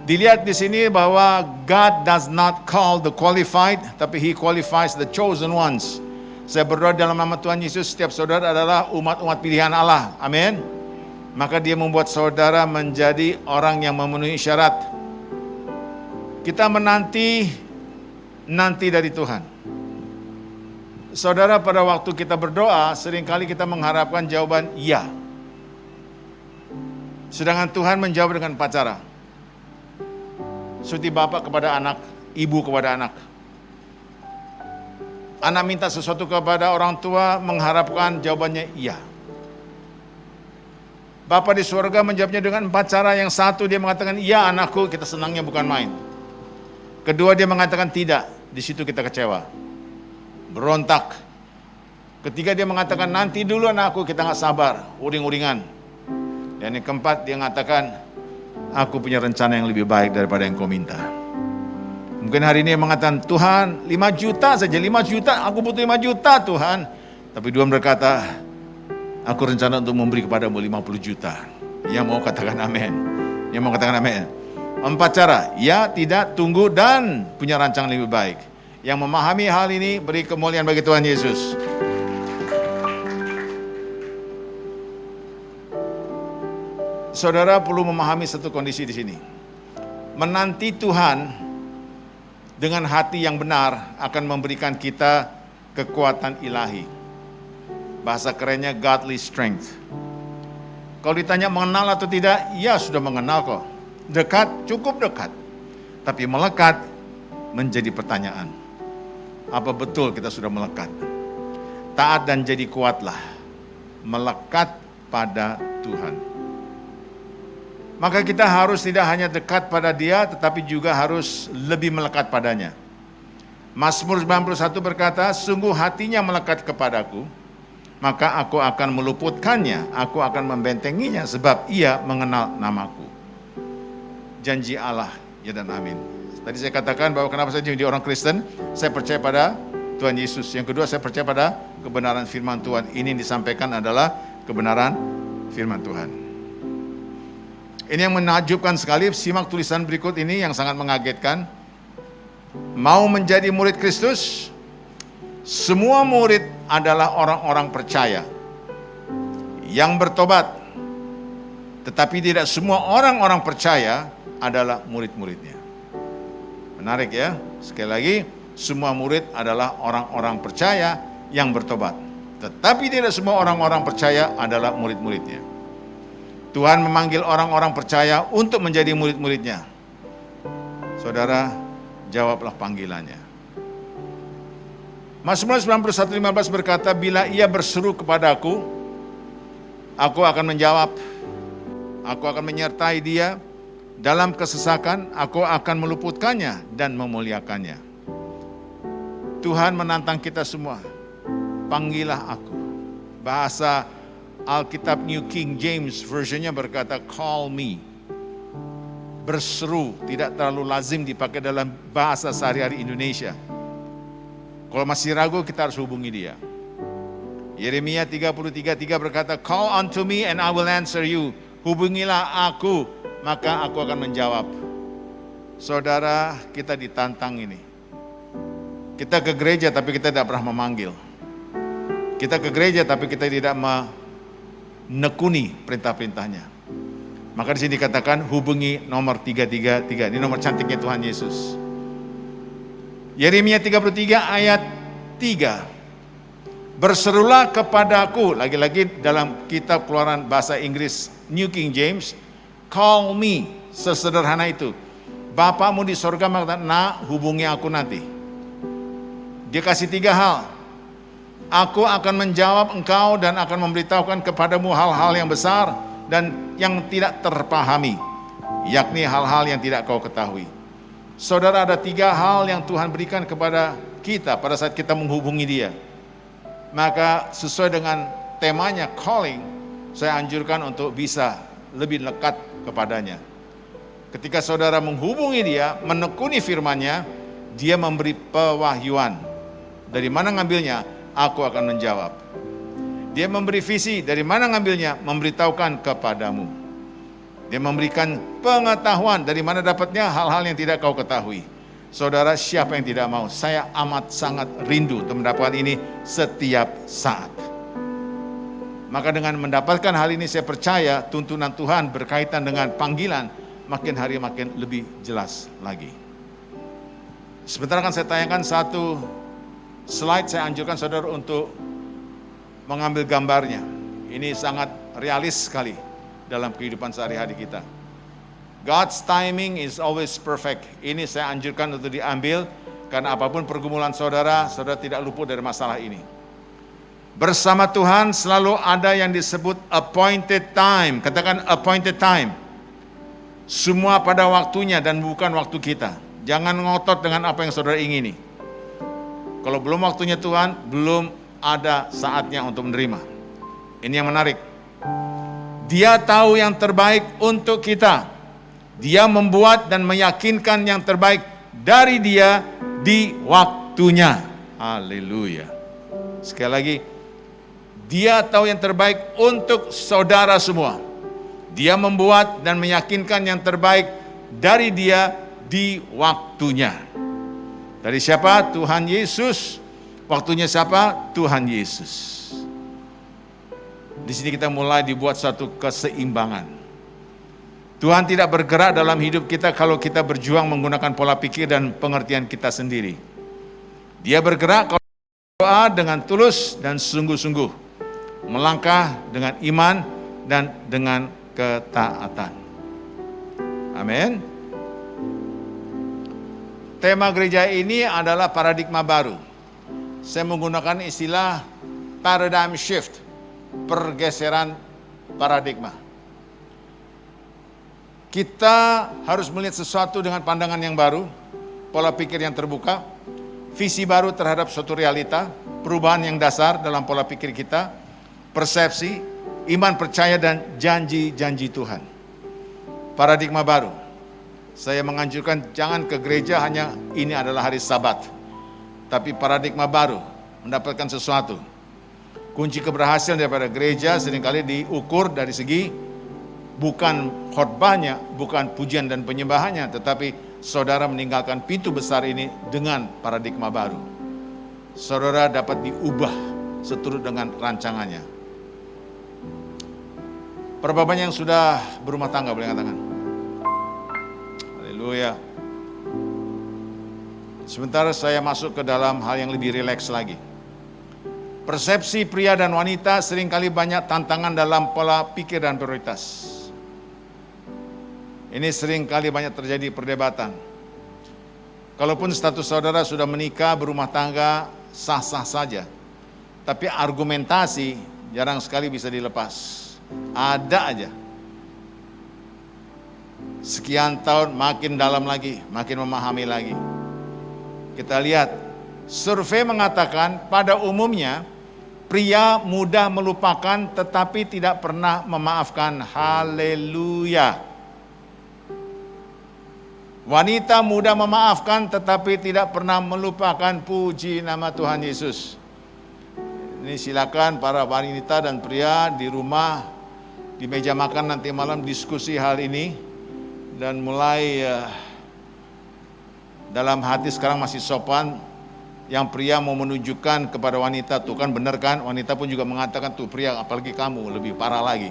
Dilihat di sini bahwa God does not call the qualified, tapi He qualifies the chosen ones. Saya berdoa dalam nama Tuhan Yesus, setiap saudara adalah umat-umat pilihan Allah. Amin. Maka Dia membuat saudara menjadi orang yang memenuhi syarat. Kita menanti dari Tuhan. Saudara, pada waktu kita berdoa, seringkali kita mengharapkan jawaban iya. Sedangkan Tuhan menjawab dengan empat cara. Seperti bapak kepada anak, ibu kepada anak. Anak minta sesuatu kepada orang tua, mengharapkan jawabannya iya. Bapa di surga menjawabnya dengan empat cara. Yang satu, dia mengatakan, iya anakku, kita senangnya bukan main. Kedua, dia mengatakan tidak. Di situ kita kecewa. Berontak. Ketiga, dia mengatakan nanti dulu anakku, kita nggak sabar, uring-uringan. Dan yang keempat, dia mengatakan, aku punya rencana yang lebih baik daripada yang kau minta. Mungkin hari ini dia mengatakan, Tuhan 5 juta saja, 5 juta, aku butuh 5 juta Tuhan. Tapi Tuhan berkata, aku rencana untuk memberi kepadamu 50 juta. Yang mau katakan amin. Yang mau katakan amin. 4 cara, ya, tidak, tunggu, dan punya rancangan lebih baik. Yang memahami hal ini, beri kemuliaan bagi Tuhan Yesus. Saudara perlu memahami satu kondisi di sini. Menanti Tuhan dengan hati yang benar akan memberikan kita kekuatan ilahi. Bahasa kerennya godly strength. Kalau ditanya mengenal atau tidak, ya sudah mengenal kok. Dekat, cukup dekat. Tapi melekat menjadi pertanyaan. Apa betul kita sudah melekat? Taat dan jadi kuatlah. Melekat pada Tuhan. Maka kita harus tidak hanya dekat pada Dia, tetapi juga harus lebih melekat padanya. Mazmur 91 berkata, sungguh hatinya melekat kepadaku, maka aku akan meluputkannya, aku akan membentenginya, sebab ia mengenal namaku. Janji Allah, ya dan amin. Tadi saya katakan bahwa kenapa saya jadi orang Kristen, saya percaya pada Tuhan Yesus. Yang kedua, saya percaya pada kebenaran firman Tuhan. Ini yang disampaikan adalah kebenaran firman Tuhan. Ini yang menakjubkan sekali, simak tulisan berikut ini yang sangat mengagetkan. Mau menjadi murid Kristus, semua murid adalah orang-orang percaya yang bertobat. Tetapi tidak semua orang-orang percaya adalah murid-muridnya. Menarik ya, sekali lagi, semua murid adalah orang-orang percaya yang bertobat. Tetapi tidak semua orang-orang percaya adalah murid-muridnya. Tuhan memanggil orang-orang percaya untuk menjadi murid-muridnya. Saudara, jawablah panggilannya. Mazmur 91:15 berkata, bila ia berseru kepadaku, aku akan menjawab. Aku akan menyertai dia dalam kesesakan, aku akan meluputkannya dan memuliakannya. Tuhan menantang kita semua. Panggillah aku. Bahasa Alkitab New King James versionnya berkata call me. Berseru, tidak terlalu lazim dipakai dalam bahasa sehari-hari Indonesia. Kalau masih ragu, kita harus hubungi dia. Yeremia 33:3 berkata, call unto me and I will answer you. Hubungilah aku, maka aku akan menjawab. Saudara, kita ditantang ini. Kita ke gereja tapi kita tidak pernah memanggil. Kita ke gereja tapi kita tidak menekuni perintah-perintahnya. Maka di sini dikatakan hubungi nomor 333. Ini nomor cantiknya Tuhan Yesus. Yeremia 33 ayat 3. Berserulah kepadaku, lagi-lagi dalam kitab Keluaran bahasa Inggris New King James, call me, sesederhana itu. Bapakmu di sorga mengatakan, nak, hubungi aku nanti. Dia kasih 3 hal. Aku akan menjawab engkau dan akan memberitahukan kepadamu hal-hal yang besar dan yang tidak terpahami, yakni hal-hal yang tidak kau ketahui. Saudara, ada 3 hal yang Tuhan berikan kepada kita pada saat kita menghubungi Dia. Maka sesuai dengan temanya calling, saya anjurkan untuk bisa lebih lekat kepadanya. Ketika saudara menghubungi Dia, menekuni firman-Nya, Dia memberi pewahyuan. Dari mana ngambilnya? Aku akan menjawab. Dia memberi visi, dari mana ngambilnya? Memberitahukan kepadamu. Dia memberikan pengetahuan, dari mana dapatnya? Hal-hal yang tidak kau ketahui. Saudara, siapa yang tidak mau? Saya amat sangat rindu untuk mendapatkan ini setiap saat. Maka dengan mendapatkan hal ini, saya percaya tuntunan Tuhan berkaitan dengan panggilan makin hari makin lebih jelas lagi. Sebentar akan saya tayangkan satu slide. Saya anjurkan saudara untuk mengambil gambarnya. Ini sangat realis sekali dalam kehidupan sehari-hari kita. God's timing is always perfect. Ini saya anjurkan untuk diambil, karena apapun pergumulan saudara, saudara tidak luput dari masalah ini. Bersama Tuhan selalu ada yang disebut appointed time. Katakan appointed time. Semua pada waktunya dan bukan waktu kita. Jangan ngotot dengan apa yang saudara ingini. Kalau belum waktunya Tuhan, belum ada saatnya untuk menerima. Ini yang menarik. Dia tahu yang terbaik untuk kita. Dia membuat dan meyakinkan yang terbaik dari Dia di waktunya. Haleluya. Sekali lagi, Dia tahu yang terbaik untuk saudara semua. Dia membuat dan meyakinkan yang terbaik dari Dia di waktunya. Dari siapa? Tuhan Yesus. Waktunya siapa? Tuhan Yesus. Di sini kita mulai dibuat satu keseimbangan. Tuhan tidak bergerak dalam hidup kita kalau kita berjuang menggunakan pola pikir dan pengertian kita sendiri. Dia bergerak kalau doa dengan tulus dan sungguh-sungguh, melangkah dengan iman dan dengan ketaatan. Amin. Tema gereja ini adalah paradigma baru. Saya menggunakan istilah paradigm shift, pergeseran paradigma. Kita harus melihat sesuatu dengan pandangan yang baru, pola pikir yang terbuka, visi baru terhadap suatu realita, perubahan yang dasar dalam pola pikir kita, persepsi, iman percaya dan janji-janji Tuhan. Paradigma baru. Saya menganjurkan jangan ke gereja hanya ini adalah hari Sabat. Tapi paradigma baru, mendapatkan sesuatu. Kunci keberhasilan daripada gereja seringkali diukur dari segi bukan khotbahnya, bukan pujian dan penyembahannya, tetapi saudara meninggalkan pintu besar ini dengan paradigma baru. Saudara dapat diubah seturut dengan rancangannya. Berapa banyak yang sudah berumah tangga, boleh katakan? Haleluya. Sementara saya masuk ke dalam hal yang lebih rileks lagi. Persepsi pria dan wanita seringkali banyak tantangan dalam pola pikir dan prioritas. Ini seringkali banyak terjadi perdebatan. Kalaupun status saudara sudah menikah, berumah tangga, sah-sah saja. Tapi argumentasi jarang sekali bisa dilepas. Ada aja. Sekian tahun makin dalam lagi, makin memahami lagi. Kita lihat, survei mengatakan pada umumnya pria mudah melupakan tetapi tidak pernah memaafkan. Haleluya. Wanita mudah memaafkan tetapi tidak pernah melupakan. Puji nama Tuhan Yesus. Ini silakan para wanita dan pria di rumah, di meja makan nanti malam diskusi hal ini. Dan mulai dalam hati sekarang masih sopan, yang pria mau menunjukkan kepada wanita, tuh kan benar kan, wanita pun juga mengatakan tuh pria apalagi kamu lebih parah lagi.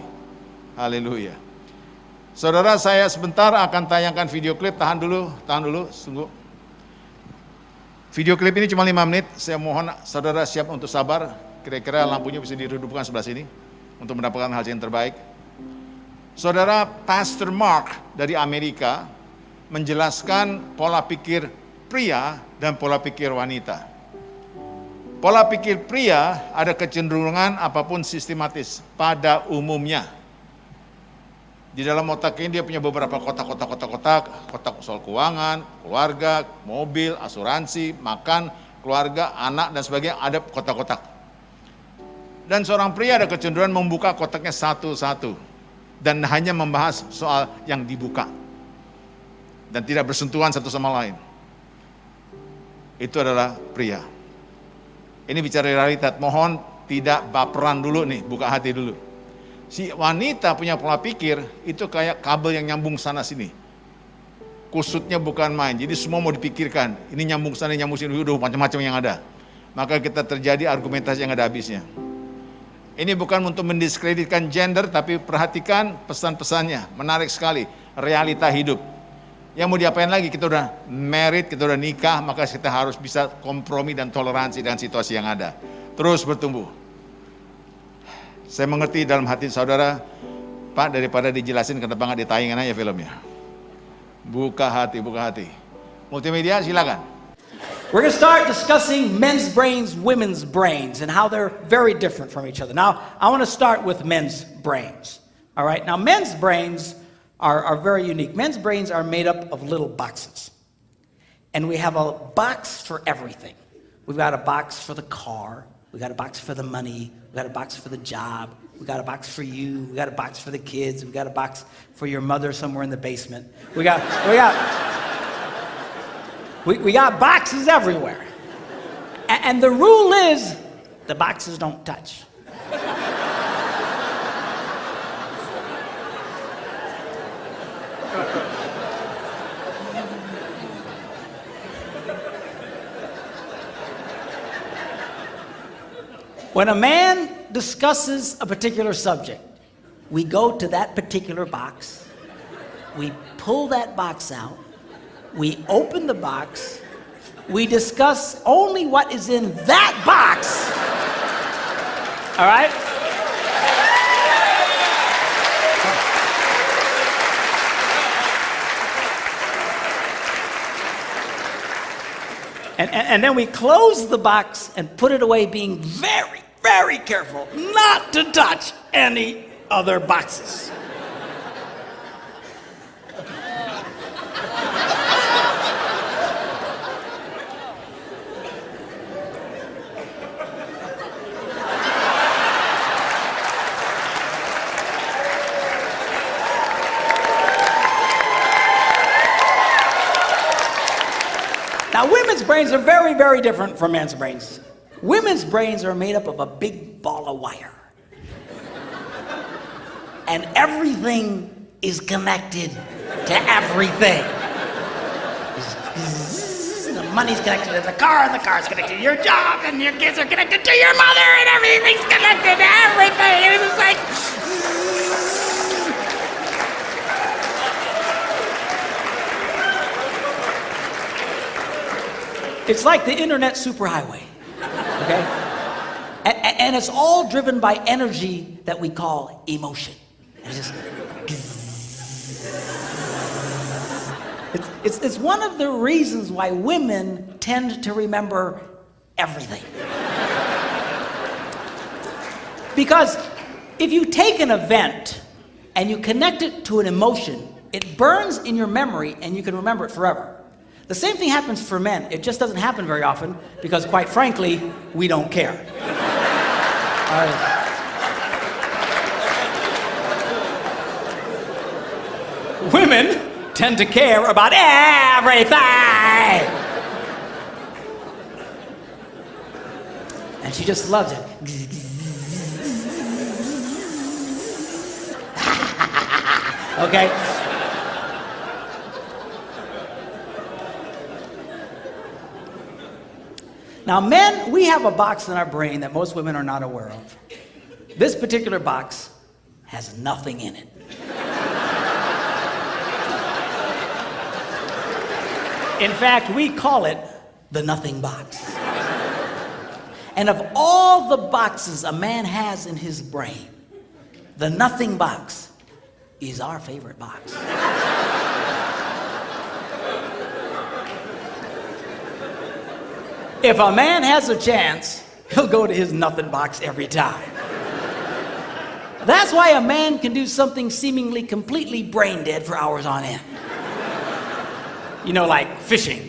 Haleluya. Saudara, saya sebentar akan tayangkan video klip, tahan dulu, sungguh. Video klip ini cuma 5 menit, saya mohon saudara siap untuk sabar, kira-kira lampunya bisa diredupkan sebelah sini untuk mendapatkan hasil yang terbaik. Saudara, Pastor Mark dari Amerika menjelaskan pola pikir pria dan pola pikir wanita. Pola pikir pria ada kecenderungan apapun sistematis pada umumnya. Di dalam otaknya dia punya beberapa kotak soal keuangan, keluarga, mobil, asuransi, makan, keluarga, anak dan sebagainya, ada kotak-kotak. Dan seorang pria ada kecenderungan membuka kotaknya satu-satu. Dan hanya membahas soal yang dibuka. Dan tidak bersentuhan satu sama lain. Itu adalah pria. Ini bicara realitas, mohon tidak baperan dulu nih, buka hati dulu. Si wanita punya pola pikir, itu kayak kabel yang nyambung sana sini. Kusutnya bukan main, jadi semua mau dipikirkan. Ini nyambung sana, nyambung sini, udah macam-macam yang ada. Maka kita terjadi argumentasi yang ada habisnya. Ini bukan untuk mendiskreditkan gender, tapi perhatikan pesan-pesannya, menarik sekali, realita hidup. Yang mau diapain lagi, kita udah married, kita udah nikah, maka kita harus bisa kompromi dan toleransi dengan situasi yang ada. Terus bertumbuh. Saya mengerti dalam hati saudara, Pak, daripada dijelasin kenapa nggak ditayangin aja filmnya. Buka hati. Multimedia silakan. We're going to start discussing men's brains, women's brains, and how they're very different from each other. Now, I want to start with men's brains. All right, now men's brains are very unique. Men's brains are made up of little boxes. and we have a box for everything. We've got a box for the car, we got a box for the money, we got a box for the job, we got a box for you, we got a box for the kids, we got a box for your mother somewhere in the basement. We got boxes everywhere. And the rule is the boxes don't touch. When a man discusses a particular subject, we go to that particular box, we pull that box out, we open the box, we discuss only what is in that box. All right? And then we close the box and put it away, being very, very careful not to touch any other boxes. Now, women's brains are very, very different from men's brains. Women's brains are made up of a big ball of wire. And everything is connected to everything. The money's connected to the car, and the car's connected to your job, and your kids are connected to your mother, and everything's connected to everything. And it's like... It's like the internet superhighway, okay? And it's all driven by energy that we call emotion. And it's just... It's one of the reasons why women tend to remember everything. Because if you take an event and you connect it to an emotion, it burns in your memory and you can remember it forever. The same thing happens for men. It just doesn't happen very often because, quite frankly, we don't care. Women tend to care about everything. And she just loves it. Okay? Now, men, we have a box in our brain that most women are not aware of. This particular box has nothing in it. In fact, we call it the nothing box. And of all the boxes a man has in his brain, the nothing box is our favorite box. If a man has a chance, he'll go to his nothing box every time. That's why a man can do something seemingly completely brain dead for hours on end. You know, like fishing.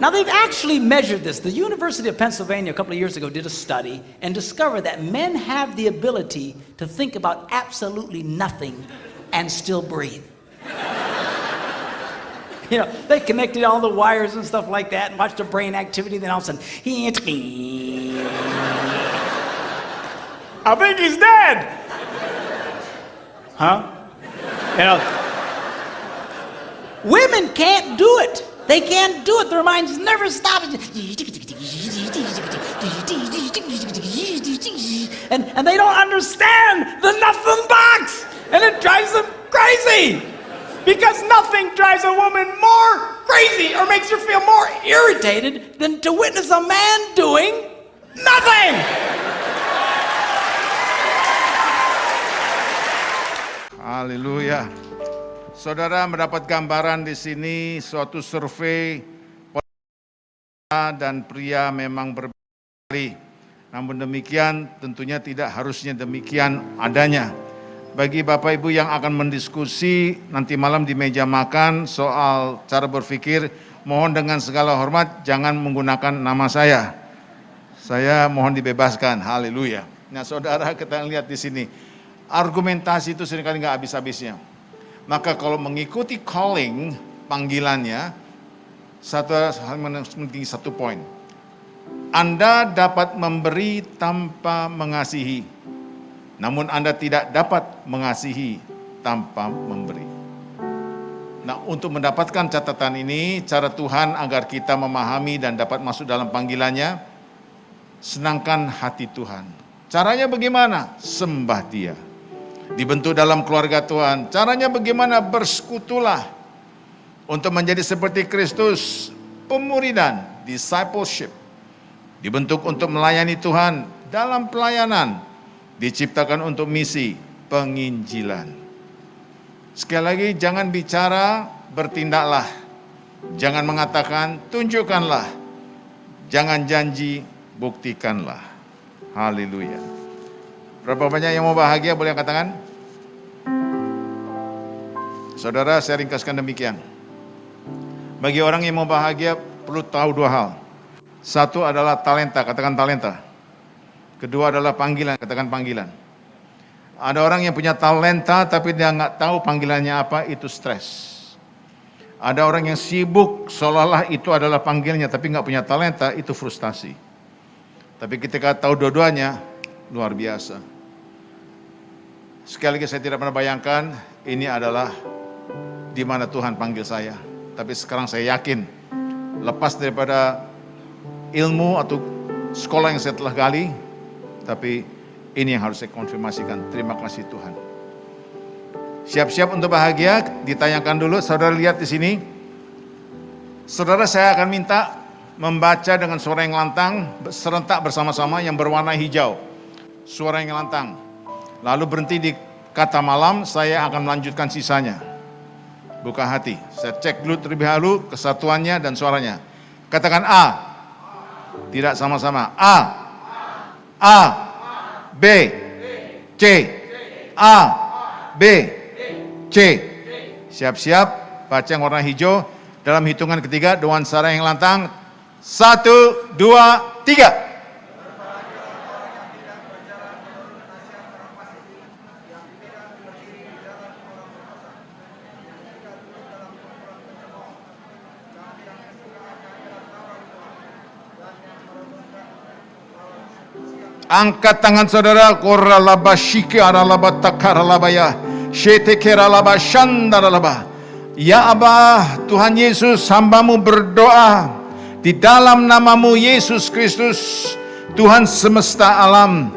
Now, they've actually measured this. The University of Pennsylvania a couple of years ago did a study and discovered that men have the ability to think about absolutely nothing and still breathe. You know, they connected all the wires and stuff like that and watched the brain activity, then all of a sudden, I think he's dead. Huh? You know, women can't do it. They can't do it. Their minds never stop. And they don't understand the nothing box. And it drives them crazy. Because nothing drives a woman more crazy or makes her feel more irritated than to witness a man doing nothing. Haleluya. Saudara mendapat gambaran di sini suatu survei dan pria memang berbeda. Namun demikian tentunya tidak harusnya demikian adanya. Bagi Bapak Ibu yang akan mendiskusi nanti malam di meja makan soal cara berpikir, mohon dengan segala hormat jangan menggunakan nama saya. Saya mohon dibebaskan. Haleluya. Nah, saudara, kita lihat di sini argumentasi itu seringkali nggak habis-habisnya. Maka kalau mengikuti calling, panggilannya, satu poin. Anda dapat memberi tanpa mengasihi, namun Anda tidak dapat mengasihi tanpa memberi. Nah, untuk mendapatkan catatan ini, cara Tuhan agar kita memahami dan dapat masuk dalam panggilannya, senangkan hati Tuhan. Caranya bagaimana? Sembah Dia. Dibentuk dalam keluarga Tuhan. Caranya bagaimana? Bersekutulah untuk menjadi seperti Kristus, pemuridan, discipleship. Dibentuk untuk melayani Tuhan dalam pelayanan, diciptakan untuk misi penginjilan. Sekali lagi, jangan bicara, bertindaklah. Jangan mengatakan, tunjukkanlah. Jangan janji, buktikanlah. Haleluya. Berapa banyak yang mau bahagia, boleh katakan? Saudara, saya ringkaskan demikian. Bagi orang yang mau bahagia, perlu tahu dua hal. Satu adalah talenta, katakan talenta. Kedua adalah panggilan, katakan panggilan. Ada orang yang punya talenta, tapi dia nggak tahu panggilannya apa, itu stres. Ada orang yang sibuk, seolah-olah itu adalah panggilannya, tapi nggak punya talenta, itu frustasi. Tapi ketika tahu dua-duanya, luar biasa. Sekali lagi saya tidak pernah bayangkan ini adalah di mana Tuhan panggil saya. Tapi sekarang saya yakin, lepas daripada ilmu atau sekolah yang saya telah gali, tapi ini yang harus saya konfirmasikan. Terima kasih Tuhan. Siap-siap untuk bahagia, ditayangkan dulu. Saudara lihat di sini. Saudara, saya akan minta membaca dengan suara yang lantang, serentak bersama-sama yang berwarna hijau. Suara yang lantang. Lalu berhenti di kata malam, saya akan melanjutkan sisanya. Buka hati, saya cek dulu terlebih dahulu kesatuannya dan suaranya. Katakan A. Tidak sama-sama. A, B, C, A, B, C. Siap-siap, baca yang warna hijau. Dalam hitungan ketiga, dengan suara yang lantang. 1, 2, 3. Angkat tangan saudara. Koralaba shiki aralaba takaralabaya. Shetekeralaba shandaralaba. Ya Abah, Tuhan Yesus, hamba-Mu berdoa di dalam nama-Mu Yesus Kristus, Tuhan semesta alam.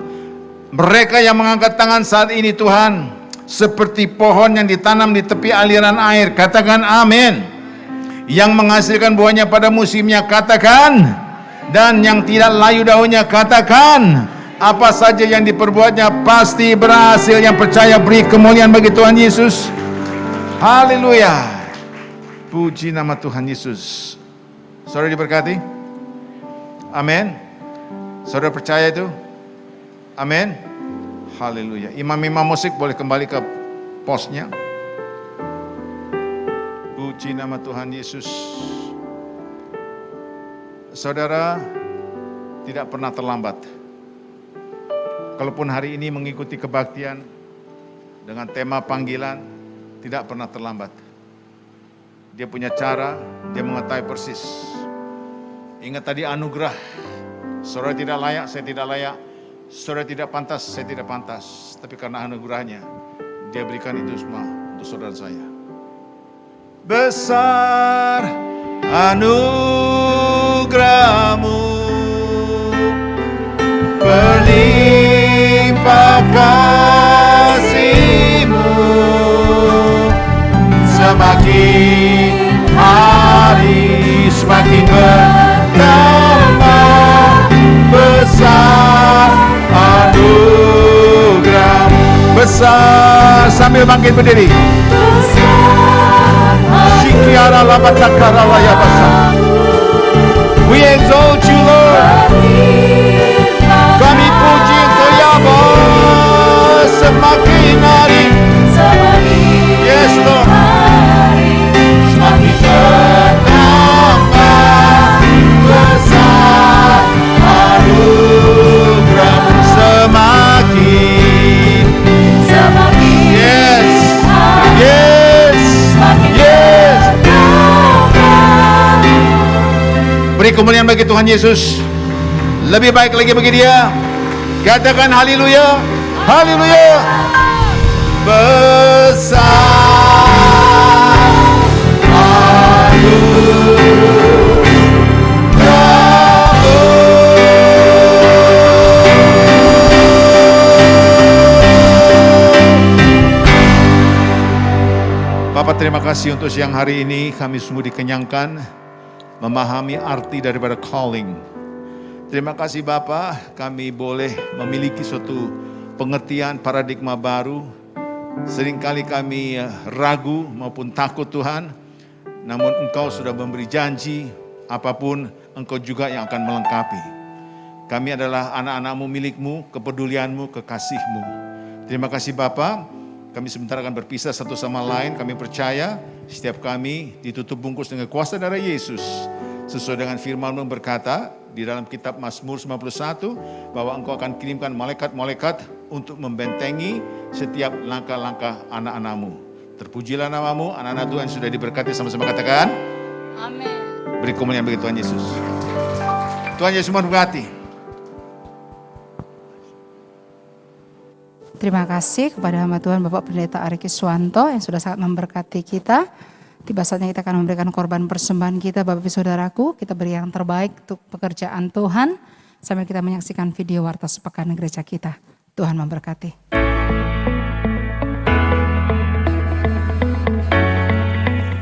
Mereka yang mengangkat tangan saat ini Tuhan, seperti pohon yang ditanam di tepi aliran air. Katakan amin. Yang menghasilkan buahnya pada musimnya, katakan. Dan yang tidak layu daunnya, katakan. Apa saja yang diperbuatnya pasti berhasil. Yang percaya beri kemuliaan bagi Tuhan Yesus. Haleluya. Puji nama Tuhan Yesus. Saudara diberkati? Amin. Saudara percaya itu? Amin. Haleluya. Imam-imam musik boleh kembali ke posnya. Puji nama Tuhan Yesus. Saudara tidak pernah terlambat. Kalaupun hari ini mengikuti kebaktian dengan tema panggilan, tidak pernah terlambat. Dia punya cara, dia mengetahui persis. Ingat tadi anugerah. Saudara tidak layak, saya tidak layak. Saudara tidak pantas, saya tidak pantas. Tapi karena anugerahnya, dia berikan itu semua untuk saudara saya. Besar anugerah-Mu, berlimpah kasih-Mu, semakin hari semakin bertambah besar anugerah. Besar, sambil bangkit berdiri. Besar kiara labatakara layabasa. We exalt you, Lord. Kami puji Engkau ya Bapa. Semakin hari, yes Lord, semakin bertambah besar anugerah-Mu. Semakin, yes, yes, yes. Beri kemuliaan bagi Tuhan Yesus. Lebih baik lagi bagi Dia. Katakan haleluya, haleluya. Besar Bapak, terima kasih untuk siang hari ini. Kami sungguh dikenyangkan, memahami arti daripada calling. Terima kasih Bapak, kami boleh memiliki suatu pengertian paradigma baru. Seringkali kami ragu maupun takut Tuhan, namun Engkau sudah memberi janji, apapun Engkau juga yang akan melengkapi. Kami adalah anak-anak-Mu, milik-Mu, kepedulian-Mu, kekasih-Mu. Terima kasih Bapak, kami sebentar akan berpisah satu sama lain. Kami percaya setiap kami ditutup bungkus dengan kuasa darah Yesus. Sesuai dengan firman-Mu berkata di dalam kitab Mazmur 91 bahwa Engkau akan kirimkan malaikat-malaikat untuk membentengi setiap langkah-langkah anak-anak-Mu. Terpujilah nama-Mu, anak-anak Tuhan sudah diberkati, sama-sama katakan amin. Beri kemuliaan bagi Tuhan Yesus. Tuhan Yesus memberkati. Terima kasih kepada hamba Tuhan Bapak Pendeta Ari Kiswanto yang sudah sangat memberkati kita. Tiba saatnya kita akan memberikan korban persembahan kita, Bapak Ibu Saudaraku. Kita beri yang terbaik untuk pekerjaan Tuhan sambil kita menyaksikan video Warta Sepekan Gereja kita. Tuhan memberkati.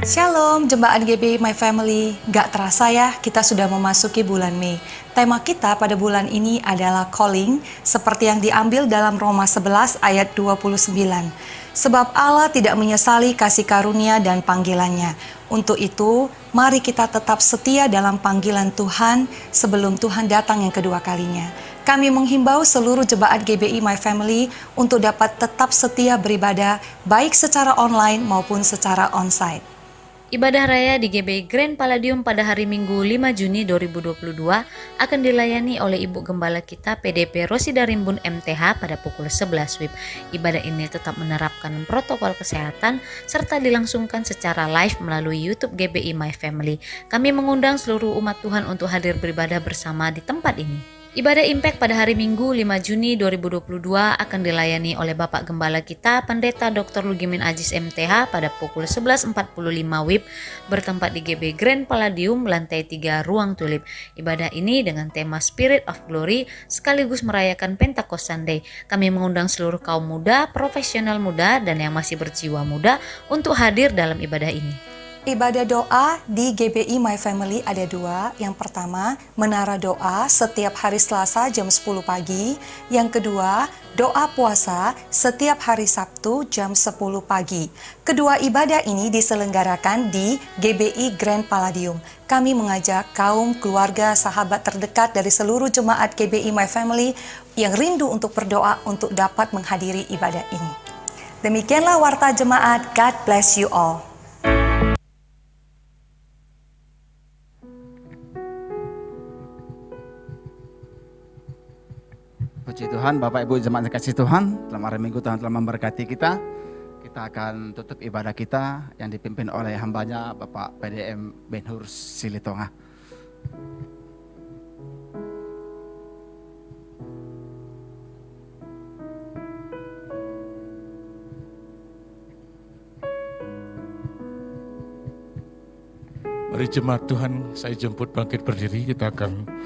Shalom Jemaat GBI My Family, gak terasa ya kita sudah memasuki bulan Mei. Tema kita pada bulan ini adalah calling, seperti yang diambil dalam Roma 11 ayat 29. Sebab Allah tidak menyesali kasih karunia dan panggilannya. Untuk itu, mari kita tetap setia dalam panggilan Tuhan sebelum Tuhan datang yang kedua kalinya. Kami menghimbau seluruh jemaat GBI My Family untuk dapat tetap setia beribadah, baik secara online maupun secara onsite. Ibadah raya di GBI Grand Palladium pada hari Minggu 5 Juni 2022 akan dilayani oleh Ibu Gembala kita PDP Rosida Rimbun MTH pada pukul 11 WIB. Ibadah ini tetap menerapkan protokol kesehatan serta dilangsungkan secara live melalui YouTube GBI My Family. Kami mengundang seluruh umat Tuhan untuk hadir beribadah bersama di tempat ini. Ibadah Impact pada hari Minggu 5 Juni 2022 akan dilayani oleh Bapak Gembala kita Pendeta Dr. Lugimin Ajis MTH pada pukul 11.45 WIB bertempat di GB Grand Palladium lantai 3 Ruang Tulip. Ibadah ini dengan tema Spirit of Glory sekaligus merayakan Pentecost Sunday. Kami mengundang seluruh kaum muda, profesional muda, dan yang masih berjiwa muda untuk hadir dalam ibadah ini. Ibadah doa di GBI My Family ada dua. Yang pertama, menara doa setiap hari Selasa jam 10 pagi. Yang kedua, doa puasa setiap hari Sabtu jam 10 pagi. Kedua ibadah ini diselenggarakan di GBI Grand Palladium. Kami mengajak kaum, keluarga, sahabat terdekat dari seluruh jemaat GBI My Family yang rindu untuk berdoa untuk dapat menghadiri ibadah ini. Demikianlah Warta Jemaat. God bless you all. Puji Tuhan, Bapak Ibu jemaat kasih Tuhan, dalam hari Minggu Tuhan telah memberkati kita. Kita akan tutup ibadah kita yang dipimpin oleh hambanya Bapak PDM Ben-Hur Silitonga. Mari jemaat Tuhan, saya jemput bangkit berdiri, kita akan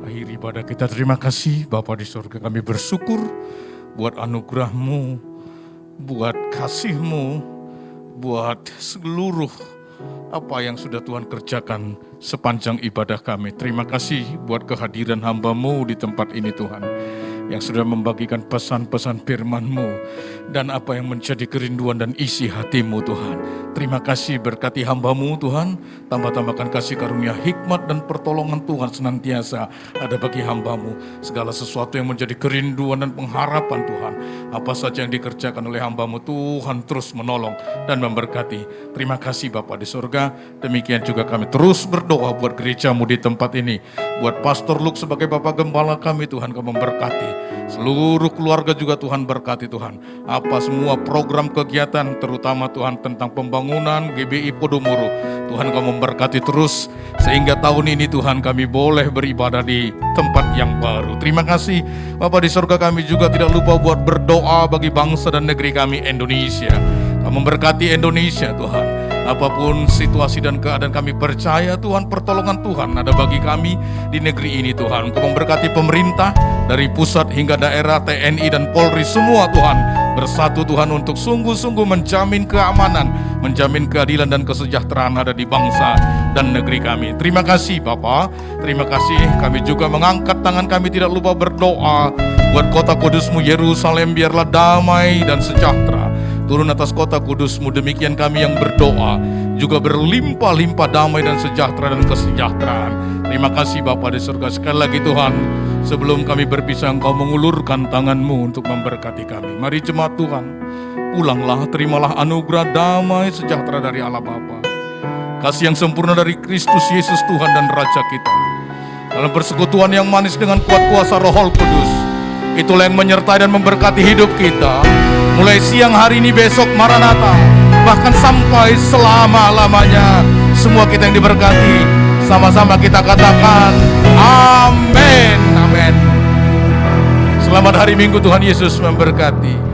akhiri ibadah kita. Terima kasih Bapa di surga, kami bersyukur buat anugerah-Mu, buat kasih-Mu, buat seluruh apa yang sudah Tuhan kerjakan sepanjang ibadah kami. Terima kasih buat kehadiran hamba-Mu di tempat ini Tuhan. yang sudah membagikan pesan-pesan firman-Mu dan apa yang menjadi kerinduan dan isi hati-Mu Tuhan. Terima kasih, berkati hamba-Mu Tuhan, tambah-tambahkan kasih karunia hikmat dan pertolongan Tuhan senantiasa ada bagi hamba-Mu. Segala sesuatu yang menjadi kerinduan dan pengharapan Tuhan, apa saja yang dikerjakan oleh hamba-Mu Tuhan terus menolong dan memberkati. Terima kasih Bapa di surga. Demikian juga kami terus berdoa buat gereja-Mu di tempat ini, buat Pastor Luke sebagai Bapak Gembala kami Tuhan, Kau memberkati. Seluruh keluarga juga Tuhan berkati Tuhan. Apa semua program kegiatan terutama Tuhan tentang pembangunan GBI Podomoro, Tuhan Kau memberkati terus sehingga tahun ini Tuhan kami boleh beribadah di tempat yang baru. Terima kasih Bapa di surga. Kami juga tidak lupa buat berdoa bagi bangsa dan negeri kami Indonesia. Kau memberkati Indonesia Tuhan. Apapun situasi dan keadaan, kami percaya Tuhan pertolongan Tuhan ada bagi kami di negeri ini Tuhan. Kau memberkati pemerintah dari pusat hingga daerah, TNI dan Polri semua Tuhan. Bersatu Tuhan untuk sungguh-sungguh menjamin keamanan, menjamin keadilan dan kesejahteraan ada di bangsa dan negeri kami. Terima kasih Bapa, terima kasih. Kami juga mengangkat tangan kami tidak lupa berdoa buat kota kudus-Mu Yerusalem, biarlah damai dan sejahtera turun atas kota kudus-Mu. Demikian kami yang berdoa juga berlimpah-limpah damai dan sejahtera dan kesejahteraan. Terima kasih Bapa di surga. Sekali lagi Tuhan, sebelum kami berpisah, Engkau mengulurkan tangan-Mu untuk memberkati kami. Mari jemaat Tuhan, pulanglah, terimalah anugerah damai sejahtera dari Allah Bapa, kasih yang sempurna dari Kristus Yesus Tuhan dan Raja kita, dalam persekutuan yang manis dengan kuat kuasa Roh Kudus. Itulah yang menyertai dan memberkati hidup kita, mulai siang hari ini, besok, Maranatha, bahkan sampai selama-lamanya. Semua kita yang diberkati, sama-sama kita katakan amin, amin. Selamat hari Minggu, Tuhan Yesus memberkati.